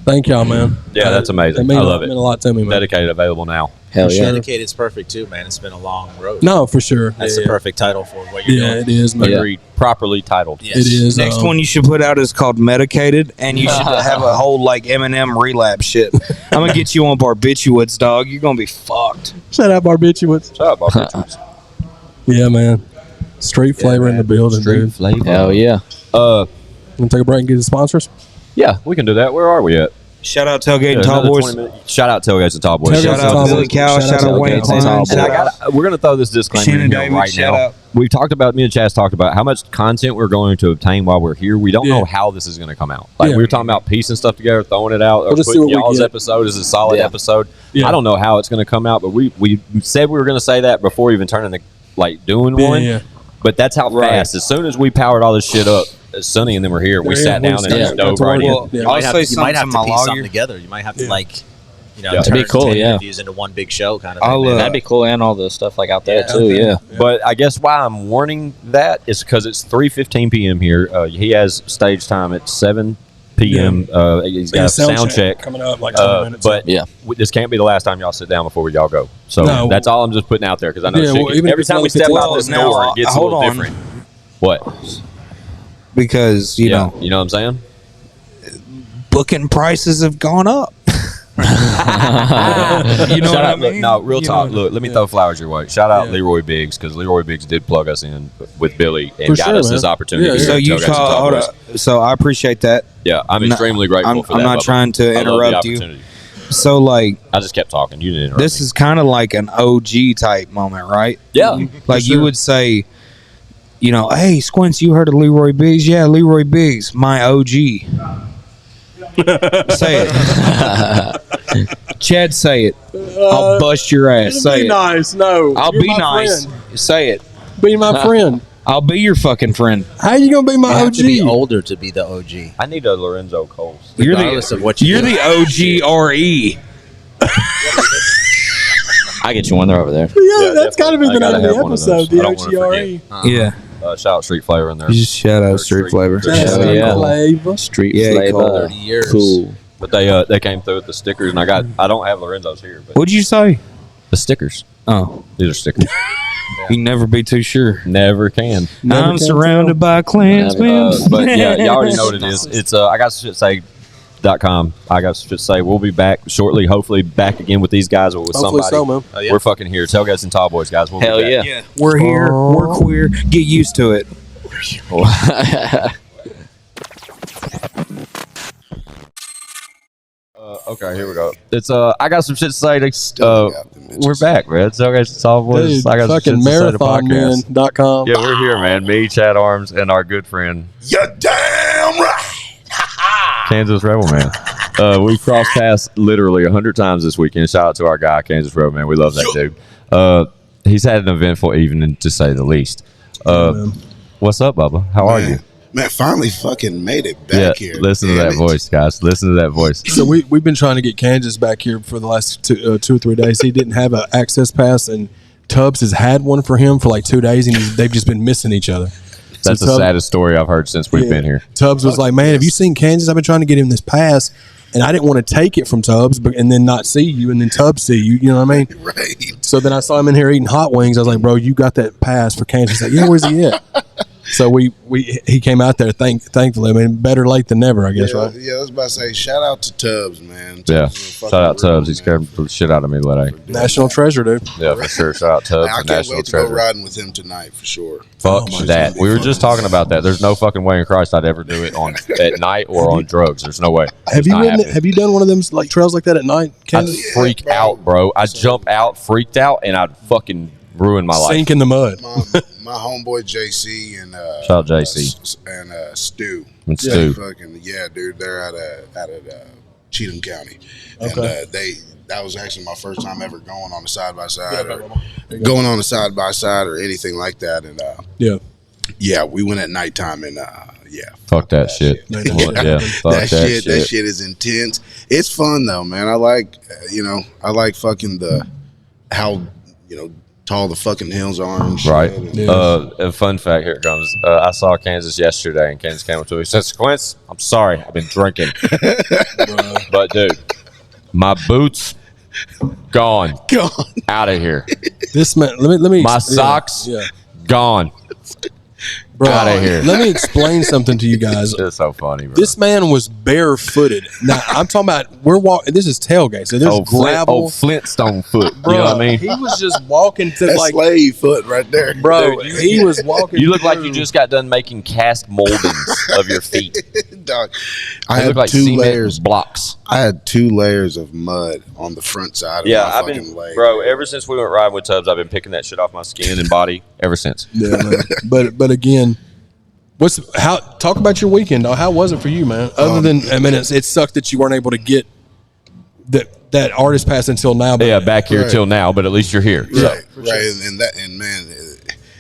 Thank y'all, man. Yeah, that's amazing. It meant, I love it. meant a lot to me, man. Dedicated, available now. Hell For yeah. sure. Dedicated's perfect too, man. It's been a long road. No, for sure. That's yeah, the perfect title for what you're Yeah, doing. it is, man. Agreed. Properly titled. Yes. It is. Next one you should put out is called Medicated, and you should have a whole like Eminem relapse shit. I'm gonna get you on barbiturates, dog. You're gonna be fucked. Shout out barbiturates. Shut up, Barbiturates. Yeah, man. Street flavor in the building, dude. flavor. Hell yeah. Want to take a break and get the sponsors? Yeah, we can do that. Where are we at? Shout out Tailgate and Yeah, Tall another Boys. 20 minutes. Shout out Tailgates and Tall Boys. Tailgates Shout and out Tall Billy Boys. Cow. Shout Shout out out Wayne Tailgates and Klein. Tall And I Shout out got, we're going to throw this disclaimer Shannon in here David, right shout now. out. We've talked about, me and Chaz talked about how much content we're going to obtain while we're here. We don't Yeah. know how this is going to come out. Like Yeah. we were talking about piecing stuff together, throwing it out, or just see putting what we y'all's get. episode as a solid Yeah. episode. Yeah. I don't know how it's going to come out, but we said we were going to say that before even turning the doing Yeah, one. yeah. But that's how fast. As soon as we powered all this shit up, Sonny and then we're here. We Yeah, sat we down and started. just dove That's right what in. it Well, is. Yeah. You I'll might have, say you might have something to to my piece lawyer. something together. You might have to Yeah. turn That'd be cool, 10 yeah. interviews into one big show kind of thing. I'll, man. That'd be cool, and all the stuff like out there Yeah. too. Yeah. But I guess why I'm warning that is because it's 3:15 p.m. here. He has stage time at 7 p.m. He's got a sound check coming up like 20 minutes. But Yeah. this can't be the last time y'all sit down before y'all go. So No. that's all I'm just putting out there because I know Yeah, well, even if every it's time we another step 15 out this now, door, it gets a hold little on. different. What? Because you know, you know what I'm saying? booking prices have gone up. You know Shout what I out, look, mean? no, real You talk. know, Look, let me throw flowers your way. Shout out Yeah. Leroy Biggs because Leroy Biggs did plug us in with Billy and For got sure, us man. this opportunity. Yeah, to yeah. So hear you Tailgates and saw, hold Talk up. So I appreciate that. Yeah, I'm extremely grateful for I'm that. not Bubba. trying to I love the interrupt you. opportunity. So like, I just kept talking. You didn't interrupt this me. is kind of like an OG type moment, right? Yeah. Like sure. you would say, you know, hey Squints, you heard of Leroy Biggs? Yeah, Leroy Biggs, my OG. Say it. Chad, say it. I'll bust your ass. Say it. nice. No, I'll you're be my nice. friend. Say it. Be my friend. I'll be your fucking friend. How you gonna be You my have OG? to be older to be the OG. I need a Lorenzo Coles. Regardless of what you You're do. the OGRE. I get you one. They're over there. Yeah, that's definitely. gotta be I the gotta name of have the one of episode. those. The I don't wanna OGRE. Yeah. Shout out Street Flavor in there. You just shout out Street Street- Flavor. Street Just flavor. yeah. flavor. Street Yeah, flavor. cool. 30 years. Cool. But they came through with the stickers, and I don't have Lorenzo's here, but What'd you say? the stickers. Oh, These are stickers. you can never be too sure. Never can. Never I'm can surrounded by Klansmen. But yeah, y'all already know what it is. It's I got some shit to say.com. I got some shit to say. We'll be back shortly. Hopefully back again with these guys or with Hopefully somebody. so, man. Oh, yeah. We're fucking here. Tailgates and Tall Boys, guys. We'll Hell be back. yeah. Yeah, we're here. We're queer. Get used to it. Okay, here we go. It's I got some shit to say. We're back, man. Tailgates and Tall Boys. Dude, I got some fucking shit to say to podcast. marathonmen.com. Yeah, we're here, man. Me, Chad Arms, and our good friend You're damn right. Kansas Rebel Man. We crossed paths literally 100 times this weekend. Shout out to our guy, Kansas Rebel Man. We love that dude. He's had an eventful evening, to say the least. What's up, Bubba? How are you? Man, finally fucking made it back here. Listen to Damn that it. voice, guys. Listen to that voice. So we've been trying to get Kansas back here for the last 2 or 3 days. He didn't have an access pass, and Tubbs has had one for him for like 2 days, and they've just been missing each other. That's the Tubbs- saddest story I've heard since we've Yeah. been here. Tubbs was like, "Man, have you seen Kansas? I've been trying to get him this pass, and I didn't want to take it from Tubbs, but and then not see you, and then Tubbs see you. You know what I mean?" Right. So then I saw him in here eating hot wings. I was like, "Bro, you got that pass for Kansas?" He's like, "Yeah, where's he at?" So he came out there. Thankfully, I mean, better late than never, I guess, Yeah, right? yeah, I was about to say, shout out to Tubbs, man. Yeah. Tubbs is a Shout fucking out real Tubbs. He man. scared the shit out of me today. National treasure, dude. Yeah, for sure. Shout out Tubbs. I and can't National wait to treasure. go riding with him tonight for sure. Fuck Oh, my that. God. We were just talking about that. There's no fucking way in Christ I'd ever do it on at night or on drugs. There's no way. Have It's you not ridden, happening. have you done one of them like trails like that at night, I'd Kansas? freak bro. out, bro. I'd jump out, freaked out, and I'd fucking ruin my life. Sink in the mud. My homeboy JC and Shout out JC. and Stu. And They Stu. fucking dude. They're out of Cheatham County, and Okay. that was actually my first time ever going on a side by side or going on a side by side or anything like that. And Yeah. yeah, we went at nighttime and Fuck that shit. Yeah. Yeah, fuck that shit is intense. It's fun though, man. I like I like fucking how tall the fucking hills are and shit. Right. And- Yeah. A fun fact, here it comes. I saw Kansas yesterday, and Kansas came up to me. He said, "Quince, I'm sorry, I've been drinking, but dude, my boots gone, God. out of here. This man, let me. My yeah, socks Yeah. gone, Bro, outta here. Let me explain something to you guys. It's so funny, bro. This man was barefooted. Now I'm talking about we're walking. This is tailgate, so there's gravel. Flintstone foot. Bro, You know what I mean? He was just walking to That's like, slave foot right there. bro. Dude, he was walking. You look like through- you just got done making cast moldings of your feet. Dog. I You had look like two cement layers. blocks. I had 2 layers of mud on the front side of Yeah, my I've fucking been, leg. bro. Ever since we went riding with Tubbs, I've been picking that shit off my skin and body ever since. Yeah, man. But again, talk about your weekend, dog. How was it for you, man? Other than I mean, it sucked that you weren't able to get that artist pass until now. But Yeah, back here Right. till now, but at least you're here. Right, right, and man,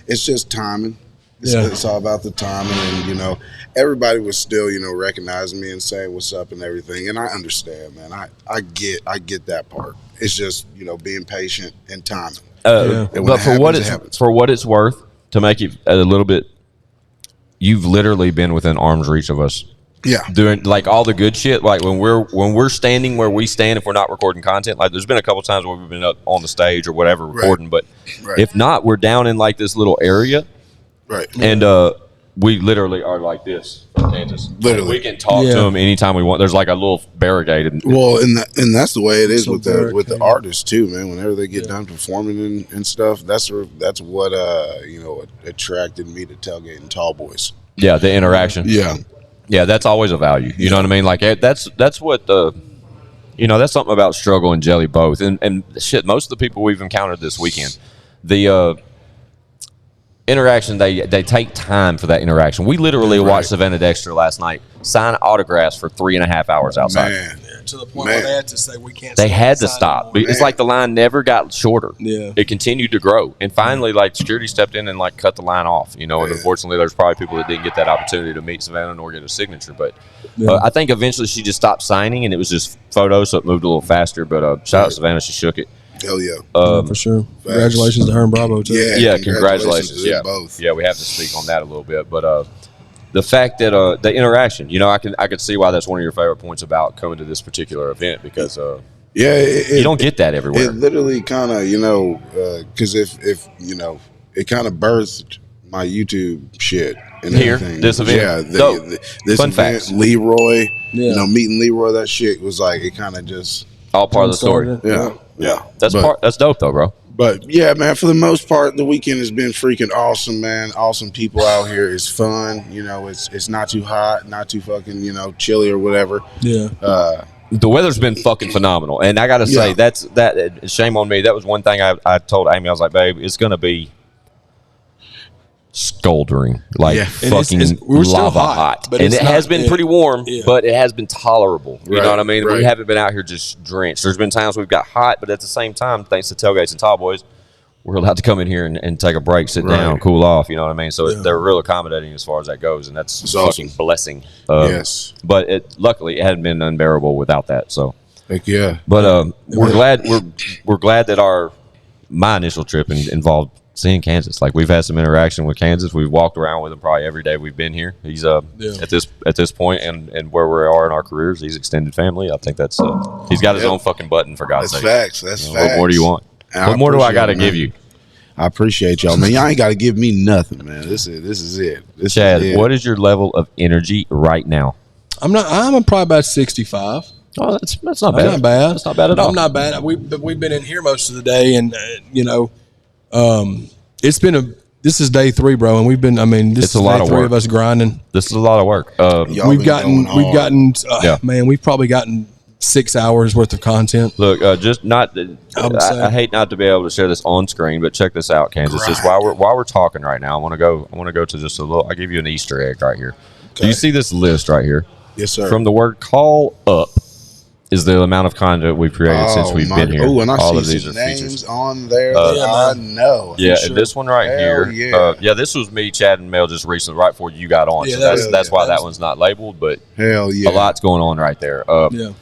it's just timing. Yeah. It's all about the timing, and everybody was still recognizing me and saying what's up and everything, and I understand, man. I get that part. It's just being patient and timing. Yeah. And when But it for what happens, it it's happens. for what it's worth, to make it a little bit, you've literally been within arm's reach of us Yeah. Doing like all the good shit. Like when we're standing where we stand, if we're not recording content, like there's been a couple times where we've been up on the stage or whatever recording, but if not, we're down in like this little area. Right. And we literally are like this from Kansas. Literally. We can talk to them anytime we want. There's like a little barricade. Well, and that's the way it is with the artists too, man. Whenever they get done performing and stuff, that's what attracted me to Tailgate and Tall Boys. Yeah, the interaction. Yeah, that's always a value. You know what I mean? Like that's what that's something about Struggle and Jelly both. And shit, most of the people we've encountered this weekend, the interaction, they take time for that interaction. We literally watched Savannah Dexter last night sign autographs for 3.5 hours outside. Man. To the point where they had to say we can't. They had to stop. It's like the line never got shorter. Yeah, it continued to grow, and finally, like security stepped in and like cut the line off. And unfortunately, there's probably people that didn't get that opportunity to meet Savannah nor get a signature. But I think eventually she just stopped signing, and it was just photos, so it moved a little faster. But shout out to Savannah, she shook it. Hell yeah. For sure. Congratulations to her and Bravo too. Yeah, congratulations. Yeah, both. Yeah, we have to speak on that a little bit, but the fact that the interaction, I could see why that's one of your favorite points about coming to this particular event, because you don't get that everywhere. It literally kind of because if it kind of birthed my YouTube shit and here everything. This event, this fun event, facts. Leroy, meeting Leroy, that shit was like it kind of just all part of the story. Yeah. That's dope though, bro. But yeah, man, for the most part, the weekend has been freaking awesome, man. Awesome people out here. It's fun. It's not too hot, not too fucking, chilly or whatever. Yeah. The weather's been fucking phenomenal. And I got to say, that shame on me. That was one thing I told Amy. I was like, babe, it's going to be scoldering, like fucking we're still lava hot. But and it has been pretty warm, but it has been tolerable. You know what I mean? Right. We haven't been out here just drenched. There's been times we've got hot, but at the same time, thanks to Tailgates and Tall Boys, we're allowed to come in here and take a break, sit down, cool off. You know what I mean? So they're real accommodating as far as that goes, and that's a fucking blessing. Yes. But luckily, it hadn't been unbearable without that. So, heck yeah. But we're glad that my initial trip involved seeing Kansas. Like, we've had some interaction with Kansas. We've walked around with him probably every day we've been here. He's at this point and where we are in our careers, he's extended family. I think that's he's got his own fucking button, for God's sake. That's facts. What more do you want? What more do I got to give you? I appreciate y'all, man. Y'all ain't got to give me nothing, man. This is it. Chad, what is your level of energy right now? I'm probably about 65. Oh, that's not bad. Not bad. That's not bad at all. I'm not bad. We've been in here most of the day, and it's been this is day 3, bro, and we've been. This is a lot of work. 3 of us grinding. This is a lot of work. We've probably gotten 6 hours worth of content. Look, I hate not to be able to share this on screen, but check this out, Kansas. Just while we're talking right now, I want to go to just a little. I'll give you an Easter egg right here. Okay. Do you see this list right here? Yes, sir. From the word call up is the amount of content we've created since we've been here. Oh, and I all of see these some are names features on there that I know. Yeah, and this one right Hell here. This was me, Chad, and Mel just recently, right before you got on. Yeah, so that's why that one's not labeled. But hell yeah, a lot's going on right there. And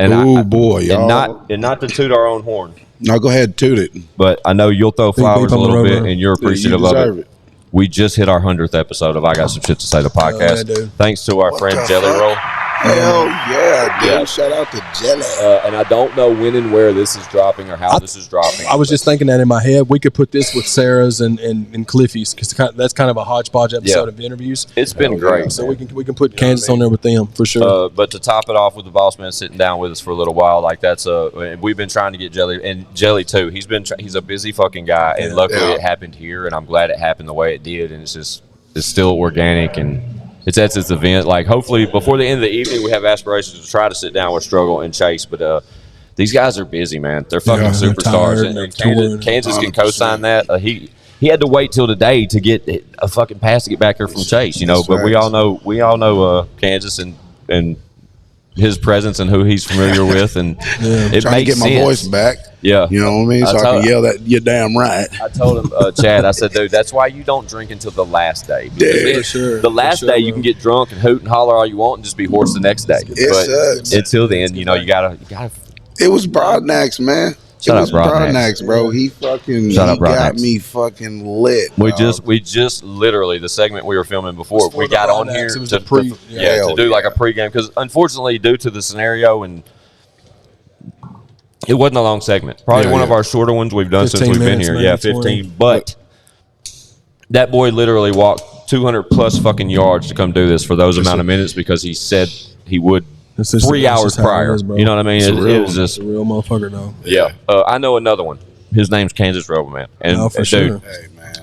and not to toot our own horn. No, go ahead, toot it. But I know you'll throw flowers a little bit, and you're appreciative of it. We just hit our 100th episode of I Got Some Shit to Say, the podcast. Thanks to our friend Jelly Roll. Hell yeah, dude. Yeah. Shout out to Jelly. And I don't know when and where this is dropping or how this is dropping. I was just thinking that in my head. We could put this with Sarah's and Cliffy's, because that's kind of a hodgepodge episode of interviews. It's been great. So we can put Kansas on there with them for sure. But to top it off with the boss man sitting down with us for a little while, like that's we've been trying to get Jelly, and Jelly too. He's a busy fucking guy, and luckily it happened here, and I'm glad it happened the way it did, and it's still organic, and it's at this event. Like, hopefully before the end of the evening, we have aspirations to try to sit down with Struggle and Chase. But these guys are busy, man. They're fucking superstars, and Kansas can co-sign that. He had to wait till today to get a fucking pass to get back here from Chase, But we all know Kansas and his presence and who he's familiar with, and it trying makes to get my voice back. Yeah, you know what I mean. So I can yell that you're damn right. I told him, Chad. I said, dude, that's why you don't drink until the last day. Yeah, the last day you can get drunk and hoot and holler all you want and just be hoarse the next day. It sucks. Until then, you gotta. It was Broadnax, man. Shout out Broadnax. Broadnax, bro. He fucking Shout out he got Broadnax. me fucking lit. We dog. just literally the segment we were filming before For we the got on Broadnax, here it was to the pre- to do like a pregame because unfortunately due to the scenario and it wasn't a long segment. Probably one of our shorter ones we've done since 15 we've been minutes, here. maybe Yeah, 20. 15. But that boy literally walked 200 plus fucking yards to come do this for those amount of minutes because he said he would It's just- 3 it's hours just how it prior. is, bro. You know what I mean? It was just It's a real motherfucker, though. yeah. I know another one. His name's KANSASREBELMAN. And No, for dude, sure. Hey, man.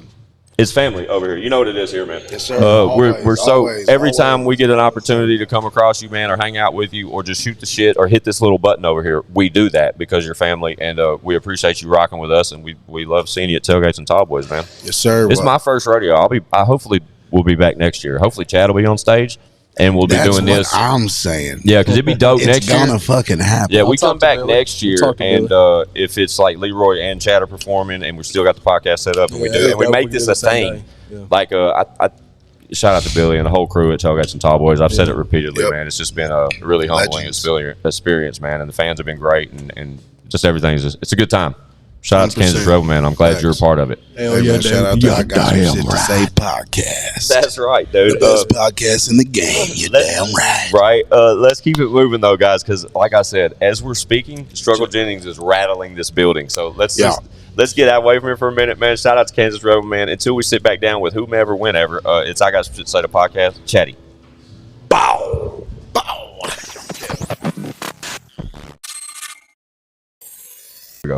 it's family over here. You know what it is here, man. Yes, sir. We're so Always, every time always. we get an opportunity to come across you, man, or hang out with you, or just shoot the shit, or hit this little button over here, we do that because you're family, and we appreciate you rocking with us, and we love seeing you at Tailgates and Tall Boys, man. Yes, sir. It's my first rodeo. I hopefully we'll be back next year. Hopefully Chad will be on stage, and we'll be That's doing what this. I'm saying. Yeah, because it'd be dope It's next year. gonna fucking happen. Yeah, we talk come to back Billy. next year, We'll talk to and if it's like Leroy and Chad are performing, and we still got the podcast set up, and we Yeah, do, and we dope. make We this do a it that thing. day. Yeah. Like, I shout out to Billy and the whole crew at Tailgates and Tall Boys. I've said it repeatedly, Yep. man. It's just been a really humbling experience, man. And the fans have been great, and just everything's just, it's a good time. Shout out to 100%. KANSASREBELMAN. I'm glad you're a part of it. Hell Hey, yeah, man, shout out dude. to You I got some damn shit to right. say podcast. That's right, dude. the best podcast in the game. You damn right. Right. Let's keep it moving though, guys, because like I said, as we're speaking, Struggle Jennings is rattling this building. So let's get away from it for a minute, man. Shout out to KANSASREBELMAN. Until we sit back down with whomever, whenever. It's I Got Shit to Say the podcast. Chatty. Bow. Bow.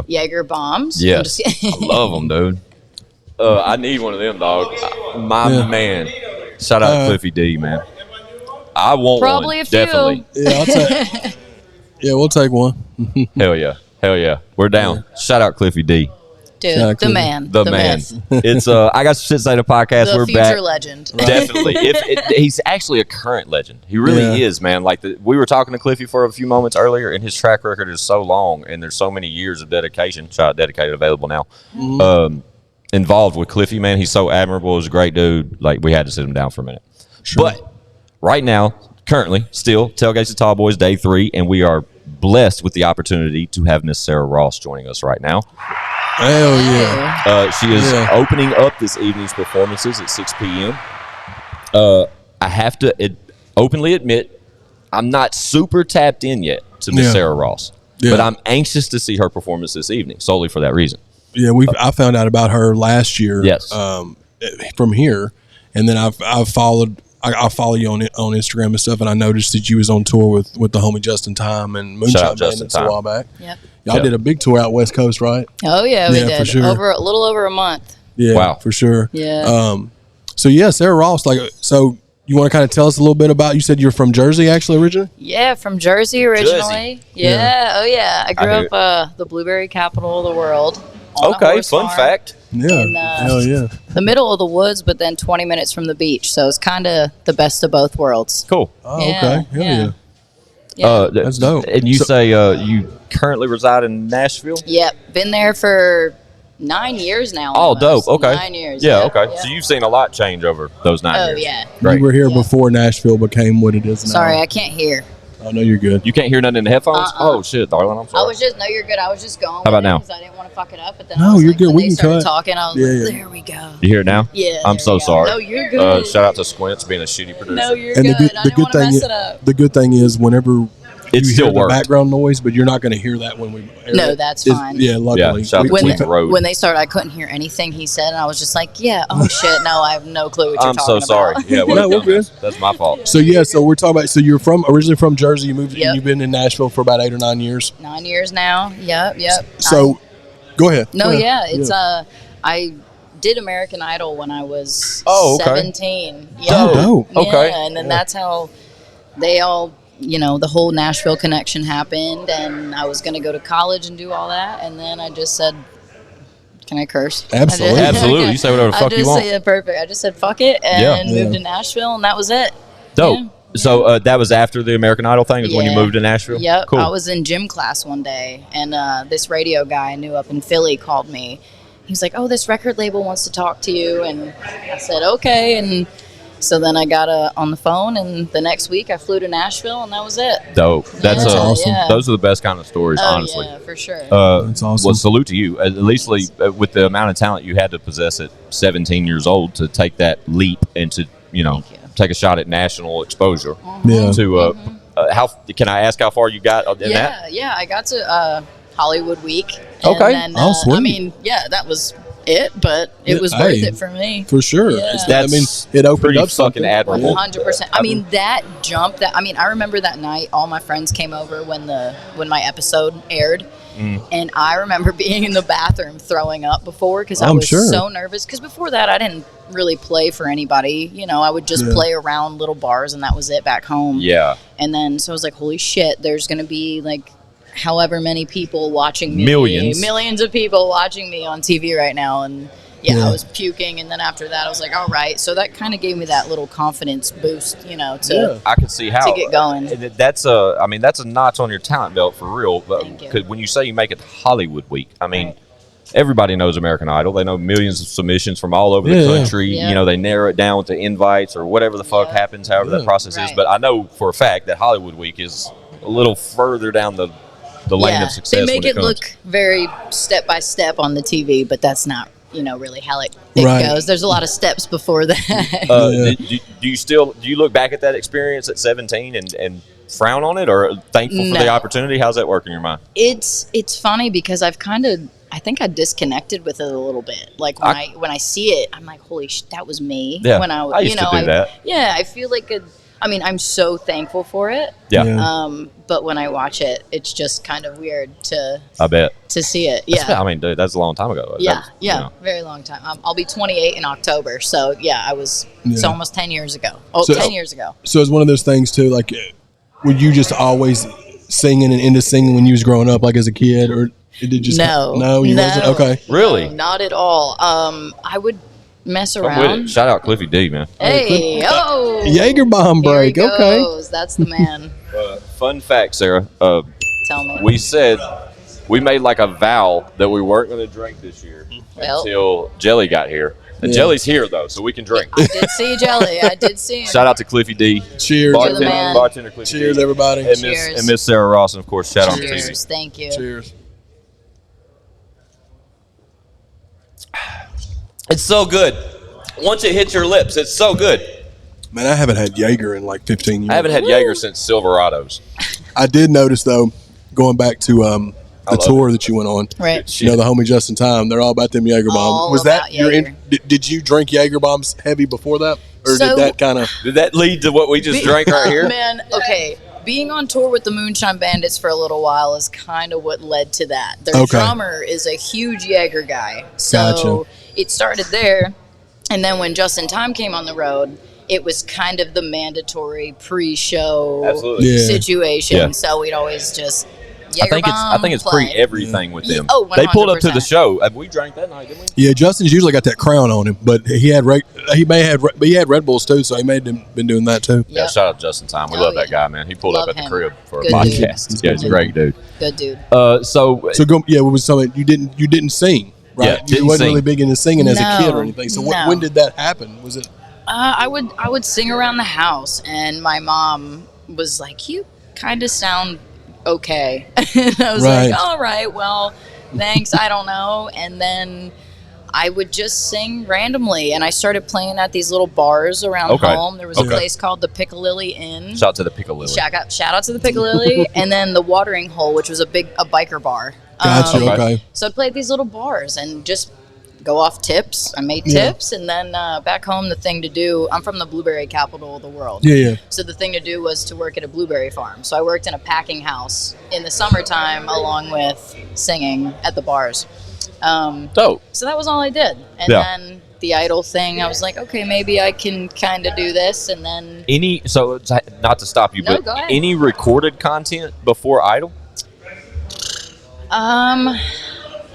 Jaeger bombs. I'm Yes. just I love them, dude. I need one of them, dog. My man. Shout out Cliffy D, man. I want Probably one. a few. Definitely. Yeah, I'll take. Yeah, we'll take one. Hell yeah. Hell yeah. We're down. Shout out Cliffy D. Dude, Shout out the Cliffy. man. The man. myth, It's I Got Shit to Say the podcast. the We're future back. legend. Definitely. He's actually a current legend. He really is, man. Like we were talking to Cliffy for a few moments earlier, and his track record is so long, and there's so many years of dedication. Shout out Dedicated available now. Involved with Cliffy, man. He's so admirable. He's a great dude. Like we had to sit him down for a minute. But right now, currently, still Tailgates of Tall Boys Day 3, and we are blessed with the opportunity to have Miss Sarah Ross joining us right now. Hell yeah. She is Yeah. opening up this evening's performances at 6 p.m. I have to openly admit, I'm not super tapped in yet to Miss Yeah. Sarah Ross, Yeah. but I'm anxious to see her performance this evening, solely for that reason. Yeah, I found out about her last year. Yes. From here, and then I follow you on Instagram and stuff, and I noticed that you was on tour with the homie Justin Time and Moonshine Shout out Justin Bandits a Time. while back. Yep. Y'all did a big tour out West Coast, right? Oh yeah, we Yeah, did. for sure. Over a little over a month. Yeah, Wow. for sure. Yeah. So yeah, Sarah Ross. So you want to kind of tell us a little bit about? You said you're from Jersey, actually, originally. Yeah, from Jersey originally. Yeah. Oh yeah. I grew hear up the blueberry capital of the world. on a Okay, horse fun farm fact. Yeah. In, Hell yeah. The middle of the woods, but then 20 minutes from the beach. So it's kind of the best of both worlds. Cool. Oh, Yeah, okay. Hell yeah. yeah. Yeah. That's dope. And you So- say you currently reside in Nashville? Yep. Been there for 9 years now. Oh, almost. dope. Okay. 9 years. Yeah, Yep, okay. yep. So you've seen a lot change over those 9 Oh years. yeah. Great. You were here Yeah. before Nashville became what it is now. Sorry, I can't hear. Oh no, you're good. You can't hear nothing in the headphones? Oh, shit, darling. I'm sorry. I was just, no, you're good. I was just going. How about now? Because I didn't want to fuck it up. But then No, I was you're like, good. when We they can started cut. talking, I was Yeah, like, yeah. there we go. You hear it now? Yeah. I'm there so we go. sorry. No, you're good. Shout out to Squints being a shitty producer. No, you're And good. the I good didn't want to thing mess is, it up. the good thing is whenever It you still hear the works. background noise, but you're not going to hear that when we air No, it. that's It's- fine. Yeah, luckily. shout out to When Tweet they, the Road. when they started, I couldn't hear anything he said, and I was just like, "Yeah, oh shit, no, I have no clue what you're I'm talking so sorry. about." Yeah, No, we're good. That's my fault. So yeah, so we're talking about. So you're originally from Jersey. You moved. Yep. You've been in Nashville for about 8 or 9 years. 9 years now. Yep. So, go ahead. No, Go ahead. yeah, it's I did American Idol when I was Oh, okay. 17. Oh, dope. Yeah, Okay. and then that's how they all, the whole Nashville connection happened, and I was going to go to college and do all that, and then I just said, can I curse? Absolutely. Absolutely. You say whatever the fuck you want. Yeah, perfect. I just said fuck it and moved to Nashville, and that was it. Dope. Yeah. So that was after the American Idol thing is when you Yeah. moved to Nashville? Yep. Cool. I was in gym class one day, and this radio guy I knew up in Philly called me. He was like, "Oh, this record label wants to talk to you," and I said, "Okay." And So then I got on the phone, and the next week I flew to Nashville, and that was it. Dope. That's Yeah, awesome. yeah. Those are the best kind of stories, Oh, honestly. yeah, for sure. That's awesome. Well, salute to you. At least with the amount of talent you had to possess at 17 years old to take that leap and to, Thank you. take a shot at national exposure. Yeah. To how can I ask how far you got in that? Yeah, I got to Hollywood Week. Okay. And then, Oh, sweet. I mean, yeah, that was it, but it was worth it for me. For sure. Yeah. I mean, it opened pretty up something. fucking admirable. 100%. I mean, that jump. I remember that night. All my friends came over when my episode aired, and I remember being in the bathroom throwing up before because I I'm was sure. so nervous. Because before that, I didn't really play for anybody. I would just play around little bars, and that was it back home. Yeah. And then so I was like, holy shit, there's gonna be like however many people watching me, millions of people watching me on TV right now, and I was puking, and then after that I was like, all right. So that kind of gave me that little confidence boost, to I can see how to get going. and that's a notch on your talent belt for real. Thank you. Because when you say you make it Hollywood Week, I mean, everybody knows American Idol. They know millions of submissions from all over the country. Yeah. They narrow it down with the invites or whatever the fuck happens, however that process is. But I know for a fact that Hollywood Week is a little further down the lane of success. They make when it comes. look very step by step on the TV, but that's not really how it Right. goes. There's a lot of steps before that. Do you look back at that experience at 17 and frown on it, or thankful for the No. opportunity? How's that work in your mind? It's funny because I think I disconnected with it a little bit. Like when I see it, I'm like, holy shit, that was me. Yeah, When I used to do that. Yeah, I feel like I'm so thankful for it. Yeah. But when I watch it, it's just kind of weird I bet. to see it. Yeah. I mean, dude, that's a long time ago. Yeah, That's, very long time. I'll be 28 in October, so it's almost 10 years ago. 10 years ago. So it's one of those things too. Like, were you just always singing and into singing when you was growing up, like as a kid, or did it just No, you wasn't? Okay. Really? No, not at all. I would mess I'm with it. around. Shout out Cliffy D, man. Hey, oh, Jaeger bomb here he break. Okay. goes. That's the man. Fun fact, Sarah. Tell me. We said we made like a vow that we weren't going to drink this year Well. until Jelly got here. And Jelly's here though, so we can drink. I did see Jelly. I did see him. Shout out to Cliffy D. Cheers. You're the man. Bartender Cliffy Cheers, D. everybody. And Miss Sarah Ross, and of course, ChadArmesTV. Cheers. Thank you. Cheers. It's so good. Once it hits your lips, it's so good. Man, I haven't had Jaeger in like 15 years. I haven't had Jaeger since Silverados. I did notice though, going back to the love tour that you went on. Right. The homie Just in Time. They're all about them Jaeger bombs. All Was that about your? Jaeger. Did you drink Jaeger bombs heavy before that, or So- did that kind of? Did that lead to what we just drank right here? Man, okay. Being on tour with the Moonshine Bandits for a little while is kind of what led to that. Their Okay. drummer is a huge Jaeger guy. So Gotcha. it started there. And then when Just in Time came on the road, it was kind of the mandatory pre-show Absolutely. Yeah. situation. Yeah. So we'd always just I think it's play. pre everything with them. Oh, they pulled up to the 100%. show. We drank that night, didn't we? Yeah, Justin's usually got that crown on him, but he had Red Bulls too, so he may have been doing that too. Yeah, Yep. shout out to Justin Time. We Oh, love that yeah. guy, man. He pulled Love up at the him. crib for Good a dude. podcast. Yeah, he's a great dude. Good dude. So What was something you didn't sing, right? Yeah, you didn't wasn't sing. really big into singing as a No, kid or anything. So no. when did that happen? Was it? I would sing around the house, and my mom was like, "You kind of sound okay." And I was Right. like, "All right, well, thanks. I don't know." And then I would just sing randomly, and I started playing at these little bars around Okay. home. There was Okay. a place called the Piccalilli Inn. shout out to the Pickle Lily. Shout out to the Piccalilli, and then the Watering Hole, which was a biker bar. Gotcha. Okay. Okay. So I'd play at these little bars and just go off tips. I made Yeah. tips, and then back home, the thing to do, I'm from the blueberry capital of the world. Yeah. So the thing to do was to work at a blueberry farm. So I worked in a packing house in the summertime along with singing at the bars. Dope. So that was all I did. And Yeah. then the idol thing, I was like, okay, maybe I can kind of do this. And then Not to stop you, No, but go ahead. any recorded content before Idol?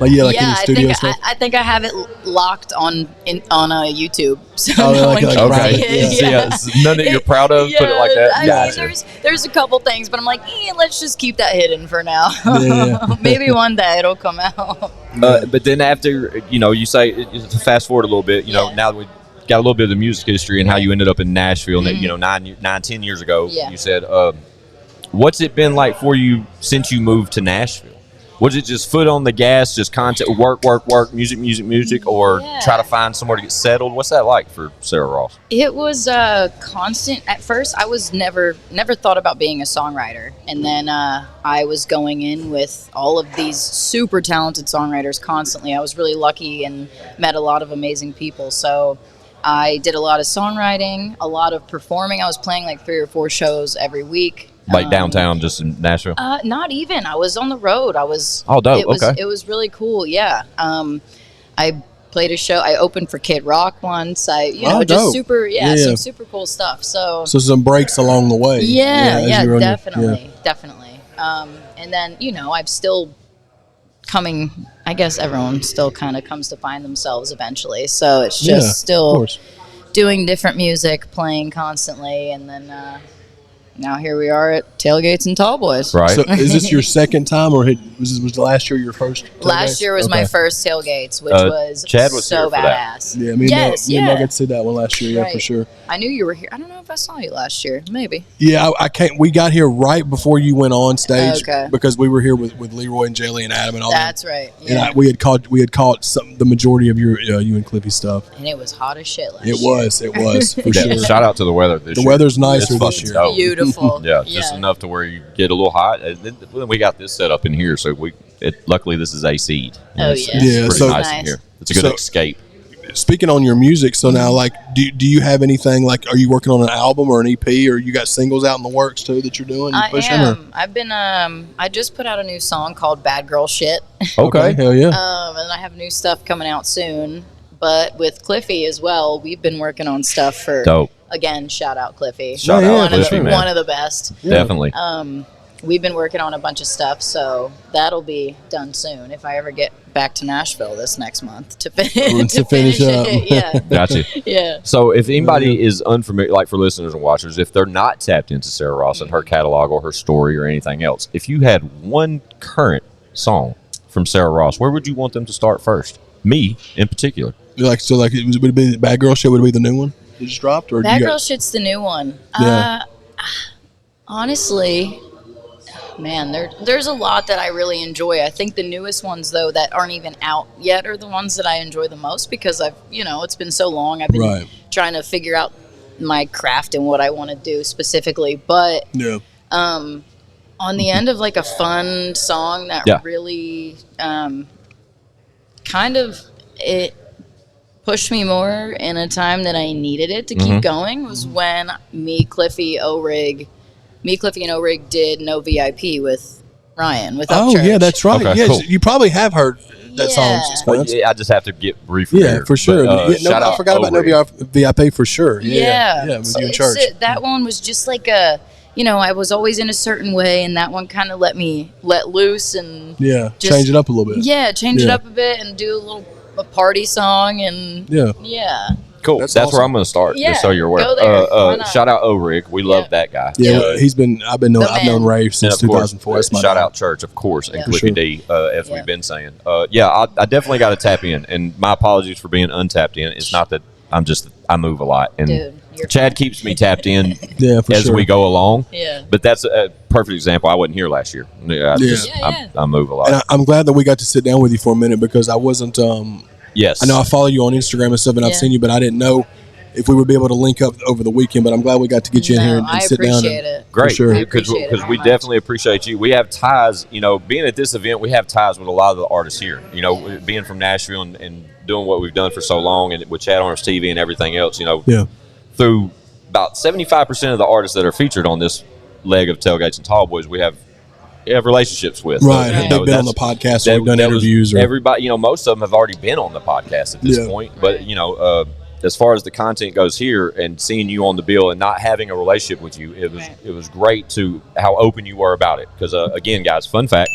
Like like any I studio think stuff. I think I have it locked on YouTube, so Oh, no like- one like can private, see it. yeah. See, none that you're proud of, put it like that. I mean, Gotcha. there's a couple things, but I'm like, let's just keep that hidden for now. Yeah. Maybe one day it'll come out. But then after, you say, to fast forward a little bit, Yeah. now that we got a little bit of the music history and how you ended up in Nashville, you know, 10 years ago. Yeah. You said, what's it been like for you since you moved to Nashville? Was it just foot on the gas, just content, work, music, or try to find somewhere to get settled? What's that like for Sarah Ross? It was constant. At first, I was never thought about being a songwriter. And then I was going in with all of these super talented songwriters constantly. I was really lucky and met a lot of amazing people. So I did a lot of songwriting, a lot of performing. I was playing like 3 or 4 shows every week. Like downtown, just in Nashville? Not even. I was on the road. I was. Oh, dope. It was really cool. Yeah. I played a show. I opened for Kid Rock once. Just dope. super. Some super cool stuff. So some breaks along the way. Definitely. And then I'm still coming. I guess everyone still kind of comes to find themselves eventually. So it's just still doing different music, playing constantly, and then. Now here we are at Tailgates and Tallboys. Right. So is this your second time, or was last year your first? Tailgates? Last year was my first Tailgates, which was Chad was so here for badass. Yeah, me and Mo got to see that one last year. Yeah, for sure. I knew you were here. I don't know if I saw you last year. Maybe. Yeah, I can't. We got here right before you went on stage because we were here with Leroy and Jaylee and Adam and all that. That's right. Yeah. And we had caught the majority of your you and Cliffy stuff. And it was hot as shit last year. It was for sure. Shout out to the weather this year. The weather's nicer this year. Dope. Beautiful. Just enough to where you get a little hot. And then we got this set up in here, so luckily this is AC'd. It's pretty nice in here. It's a good escape. Speaking on your music, so now, like, do you have anything, like, are you working on an album or an EP, or you got singles out in the works too that you're doing? I am. I've been. I just put out a new song called "Bad Girl Shit." Okay, hell yeah. And I have new stuff coming out soon. But with Cliffy as well, we've been working on stuff for. Dope. Again, shout out Cliffy. Shout out Cliffy, man. One of the best. Definitely. We've been working on a bunch of stuff, so that'll be done soon. If I ever get back to Nashville this next month to finish up. it, yeah. Gotcha. Yeah. So if anybody is unfamiliar, like for listeners and watchers, if they're not tapped into Sarah Ross and her catalog or her story or anything else, if you had one current song from Sarah Ross, where would you want them to start first? Me, in particular. Would it be Bad Girl Shit? Would it be the new one that just dropped? Or Bad Girl Shit's the new one. Yeah. Honestly, man, there's a lot that I really enjoy. I think the newest ones, though, that aren't even out yet are the ones that I enjoy the most because it's been so long. I've been trying to figure out my craft and what I want to do specifically. But on the end of like a fun song that really kind of it pushed me more in a time that I needed it to keep going was when me, Cliffy, and O-Rig did No VIP with Ryan with Upchurch. Oh, yeah, that's right. Okay, yeah, cool. You probably have heard that song. I just have to get brief. Yeah, for sure. Shout out I forgot about No VIP for sure. Yeah, with you in church. That one was just like I was always in a certain way, and that one kind of let loose and change it up a little bit. Yeah, change it up a bit and do a party song and Cool. That's awesome. where I'm going to start. Just so you're aware. Go there. Shout out O.N.E. We love that guy. Yeah, I've known Ray since 2004. Shout out Church, of course, and Cliffy D, as we've been saying. I definitely got to tap in, and my apologies for being untapped in. It's not that I move a lot, and Chad keeps me tapped in as we go along. Yeah. But that's a perfect example. I wasn't here last year. I move a lot. And I'm glad that we got to sit down with you for a minute because I wasn't. Yes. I know I follow you on Instagram and stuff, and I've seen you, but I didn't know if we would be able to link up over the weekend. But I'm glad we got to get you in here and sit down. I appreciate it. Great. Sure. Because we definitely appreciate you. We have ties, being at this event, we have ties with a lot of the artists here. Being from Nashville and doing what we've done for so long and with ChadArmesTV and everything else, through about 75% of the artists that are featured on this leg of Tailgates and Tallboys, we have relationships with. Right. They've been on the podcast, or we've done interviews. Everybody, most of them have already been on the podcast at this point. But, as far as the content goes here and seeing you on the bill and not having a relationship with you, it was great to how open you were about it. Because, again, guys, fun fact,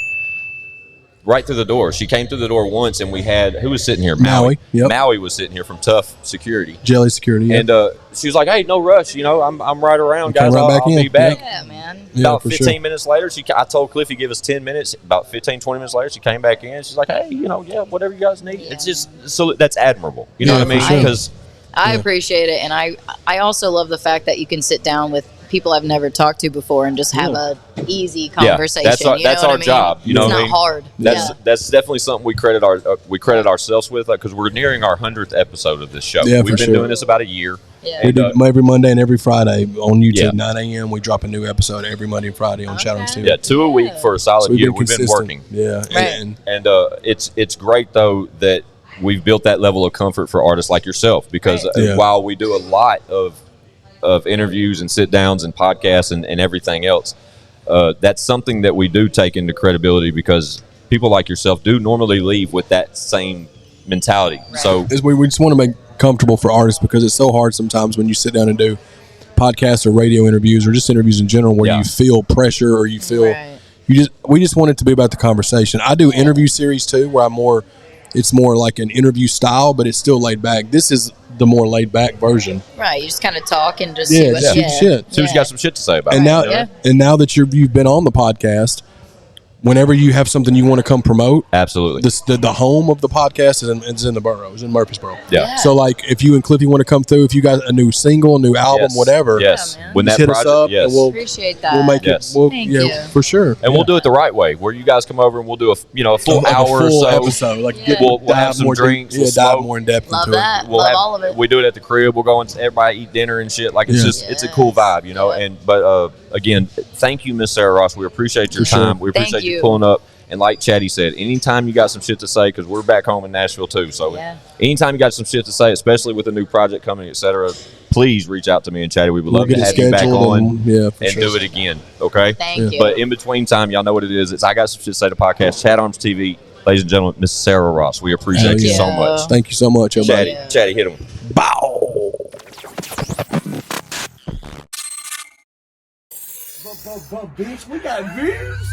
right through the door. She came through the door once, and we had, who was sitting here? Maui. Yep. Maui was sitting here from Tough Security. Jelly Security, And she was like, hey, no rush. I'm right around, guys. I'll be back. Yeah, man. About 15 minutes later, I told Cliffy, give us 10 minutes. About 15, 20 minutes later, she came back in. She's like, hey, whatever you guys need. It's just, so that's admirable. You know what I mean? Because I appreciate it, and I also love the fact that you can sit down with people I've never talked to before and just have a easy conversation. That's our, you know that's what our I mean? job. You know it's what I not mean? hard. That's definitely something we credit ourselves with because we're nearing our 100th episode of this show. Yeah, We've for been sure. doing this about a year. Yeah. We do every Monday and every Friday on YouTube, Yeah. 9 a.m. We drop a new episode every Monday and Friday on ChadArmesTV. Yeah, 2 a week for a solid year. We've been working. Yeah, Right. and It's great though that we've built that level of comfort for artists like yourself because while we do a lot of interviews and sit downs and podcasts and everything else, that's something that we do take into credibility because people like yourself do normally leave with that same mentality. Right. So we just want to make comfortable for artists because it's so hard sometimes when you sit down and do podcasts or radio interviews or just interviews in general where you feel pressure or you feel we just want it to be about the conversation. I do interview series too where it's more like an interview style, but it's still laid back. This is the more laid back version. Right, you just kind of talk and just see what's shit. So who's got some shit to say about And it? now that you've been on the podcast, whenever you have something you want to come promote, absolutely. The home of the podcast is in the borough, is in Murfreesboro. Yeah. So like, if you and Cliffy want to come through, if you got a new single, a new album, whatever, yes. Yeah, When just that hit project, us up yes. and we'll appreciate that. we'll make Yes. it. We'll, Thank yeah, you. for sure. And we'll do it the right way, where you guys come over and we'll do a full Like a hour full or so. episode. Like We'll have dive some more drinks. Deep, we'll dive smoke. more in depth Love into that. it. We'll Love have, all of it. We do it at the crib. We'll go and everybody eat dinner and shit. Like it's a cool vibe, you know. Yeah. But again, thank you, Miss Sarah Ross. We appreciate your time. We Thank appreciate you you. pulling up. And like Chatty said, anytime you got some shit to say, because we're back home in Nashville too. So anytime you got some shit to say, especially with a new project coming, etc., please reach out to me and Chatty. We would love to get it have you back scheduled on and do it again. Okay. Thank you. But in between time, y'all know what it is. It's I Got Some Shit to Say, the podcast, Chad Arms TV. Ladies and gentlemen, Miss Sarah Ross. We appreciate Hell you yeah. so much. Thank you so much, everybody. Chatty, hit him. Bow. But bitch, we got views.